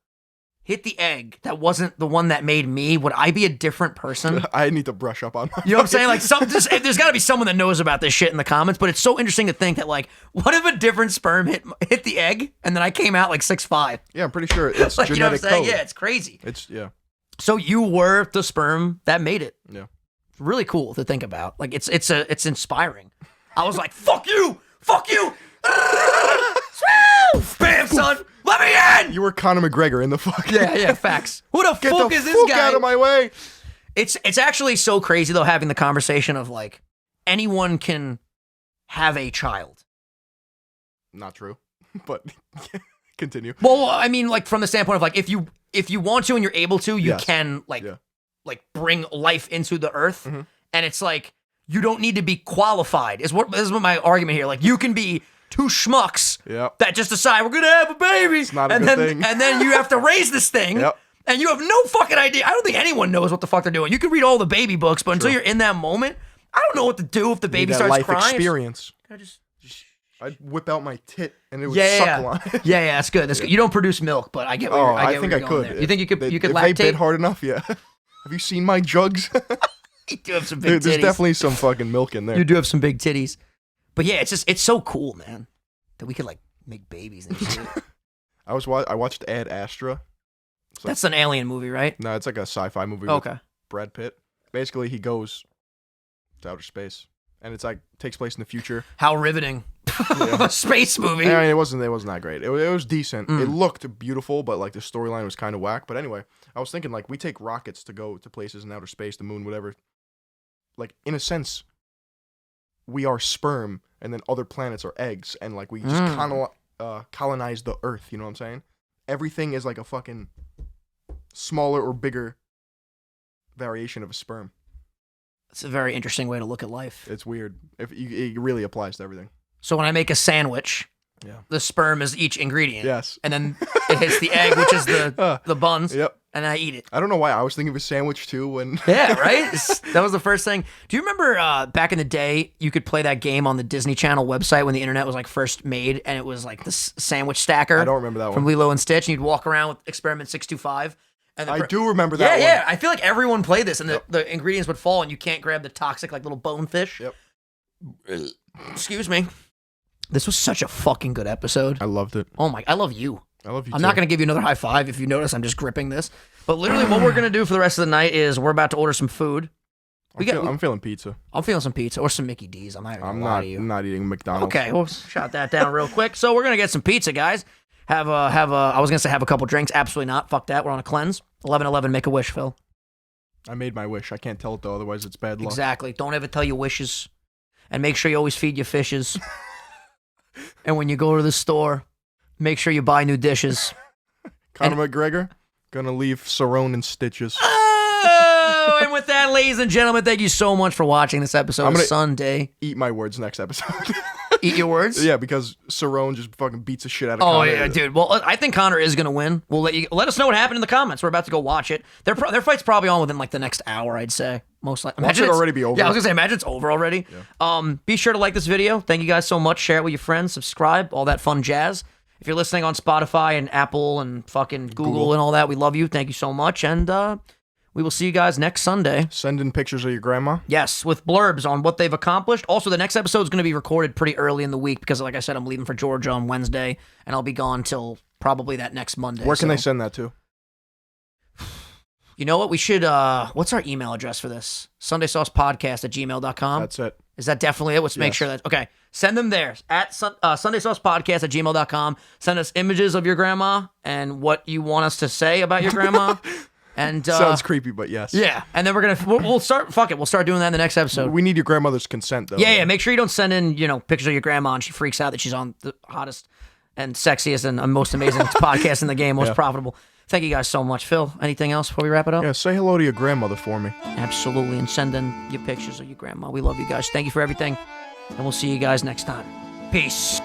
hit the egg that wasn't the one that made me, would I be a different person? I need to brush up on my You know what I'm saying? Like, there's got to be someone that knows about this shit in the comments, but it's so interesting to think that, like, what if a different sperm hit the egg and then I came out like 6'5"? Yeah, I'm pretty sure it's like, genetic you know what I'm saying? code. Yeah, it's crazy. Yeah. So you were the sperm that made it. Yeah. It's really cool to think about. Like, it's inspiring. I was like, fuck you! Fuck you! Bam, son! Let me in! You were Conor McGregor in the fuck. Yeah, facts. Who the fuck is this guy? Get the fuck out of my way! It's actually so crazy, though, having the conversation of, like, anyone can have a child. Not true, but continue. Well, I mean, like, from the standpoint of, like, if you want to and you're able to, you can, like bring life into the earth. Mm-hmm. And it's like, you don't need to be qualified, this is what my argument here. Like, you can be two schmucks that just decide we're gonna have a baby, it's not a good thing. And then you have to raise this thing, and you have no fucking idea. I don't think anyone knows what the fuck they're doing. You can read all the baby books, but until you're in that moment, I don't know what to do if the baby starts life crying. Experience. I'd whip out my tit and it would suckle on it. Yeah, that's good. That's good. You don't produce milk, but I get. I think I could. There. You think you could if lactate? They bit hard enough, yeah. Have you seen my jugs? You do have some big titties. There's definitely some fucking milk in there. You do have some big titties. But yeah, it's so cool, man, that we could like make babies and shit. I watched Ad Astra. That's an alien movie, right? No, it's like a sci-fi movie with Brad Pitt. Basically, he goes to outer space, and it's like takes place in the future. How riveting. A space movie. I mean, it wasn't that great. It was decent. It looked beautiful, but like the storyline was kind of whack. But anyway, I was thinking like we take rockets to go to places in outer space, the moon, whatever. Like in a sense, we are sperm, and then other planets are eggs, and like we just colonize the Earth. You know what I'm saying? Everything is like a fucking smaller or bigger variation of a sperm. It's a very interesting way to look at life. It's weird. It really applies to everything. So when I make a sandwich, the sperm is each ingredient. Yes. And then it hits the egg, which is the buns. Yep. And I eat it. I don't know why I was thinking of a sandwich too when. Yeah, right? That was the first thing. Do you remember back in the day, you could play that game on the Disney Channel website when the internet was like first made, and it was like the sandwich stacker? I don't remember that one. From Lilo and Stitch, and you'd walk around with Experiment 625. And I do remember that one. Yeah. I feel like everyone played this, and the ingredients would fall, and you can't grab the toxic like little bonefish. Yep. Excuse me. This was such a fucking good episode. I loved it. Oh my, I love you. I love you I'm too. not going to give you another high five. If you notice, I'm just gripping this. But literally what we're going to do for the rest of the night is we're about to order some food. I'm feeling pizza. I'm feeling some pizza or some Mickey D's. I'm not eating McDonald's. Okay, we'll shot that down real quick. So we're gonna get some pizza, guys. I was gonna say have a couple drinks. Absolutely not. Fuck that. We're on a cleanse. 11:11. Make a wish, Phil. I made my wish. I can't tell it though, otherwise it's bad luck. Exactly. Don't ever tell your wishes, and make sure you always feed your fishes. And when you go to the store, make sure you buy new dishes. Conor McGregor gonna leave Cerrone in stitches. Oh, and with that, ladies and gentlemen, thank you so much for watching this episode of Sunday. Eat my words next episode. Eat your words? Yeah, because Cerrone just fucking beats the shit out of Oh, Conor. yeah, dude. Well, I think Conor is going to win. We'll let us know what happened in the comments. We're about to go watch it. Their fight's probably on within like the next hour, I'd say. Most likely. Watch it already be over. Yeah, I was going to say, imagine it's over already. Yeah. Be sure to like this video. Thank you guys so much. Share it with your friends. Subscribe. All that fun jazz. If you're listening on Spotify and Apple and fucking Google and all that, we love you. Thank you so much. And we will see you guys next Sunday. Send in pictures of your grandma. Yes, with blurbs on what they've accomplished. Also, the next episode is going to be recorded pretty early in the week because, like I said, I'm leaving for Georgia on Wednesday, and I'll be gone till probably that next Monday. Where can they send that to? You know what? We should, what's our email address for this? SundaySaucePodcast@gmail.com. That's it. Is that definitely it? Let's make sure that, okay. Send them there at SundaySaucePodcast@gmail.com. Send us images of your grandma and what you want us to say about your grandma. And sounds creepy, but yes. Yeah, and then we'll start. Fuck it, we'll start doing that in the next episode. We need your grandmother's consent, though. Yeah. Make sure you don't send in, pictures of your grandma and she freaks out that she's on the hottest and sexiest and most amazing podcast in the game, most profitable. Thank you guys so much, Phil. Anything else before we wrap it up? Yeah, say hello to your grandmother for me. Absolutely, and send in your pictures of your grandma. We love you guys. Thank you for everything, and we'll see you guys next time. Peace.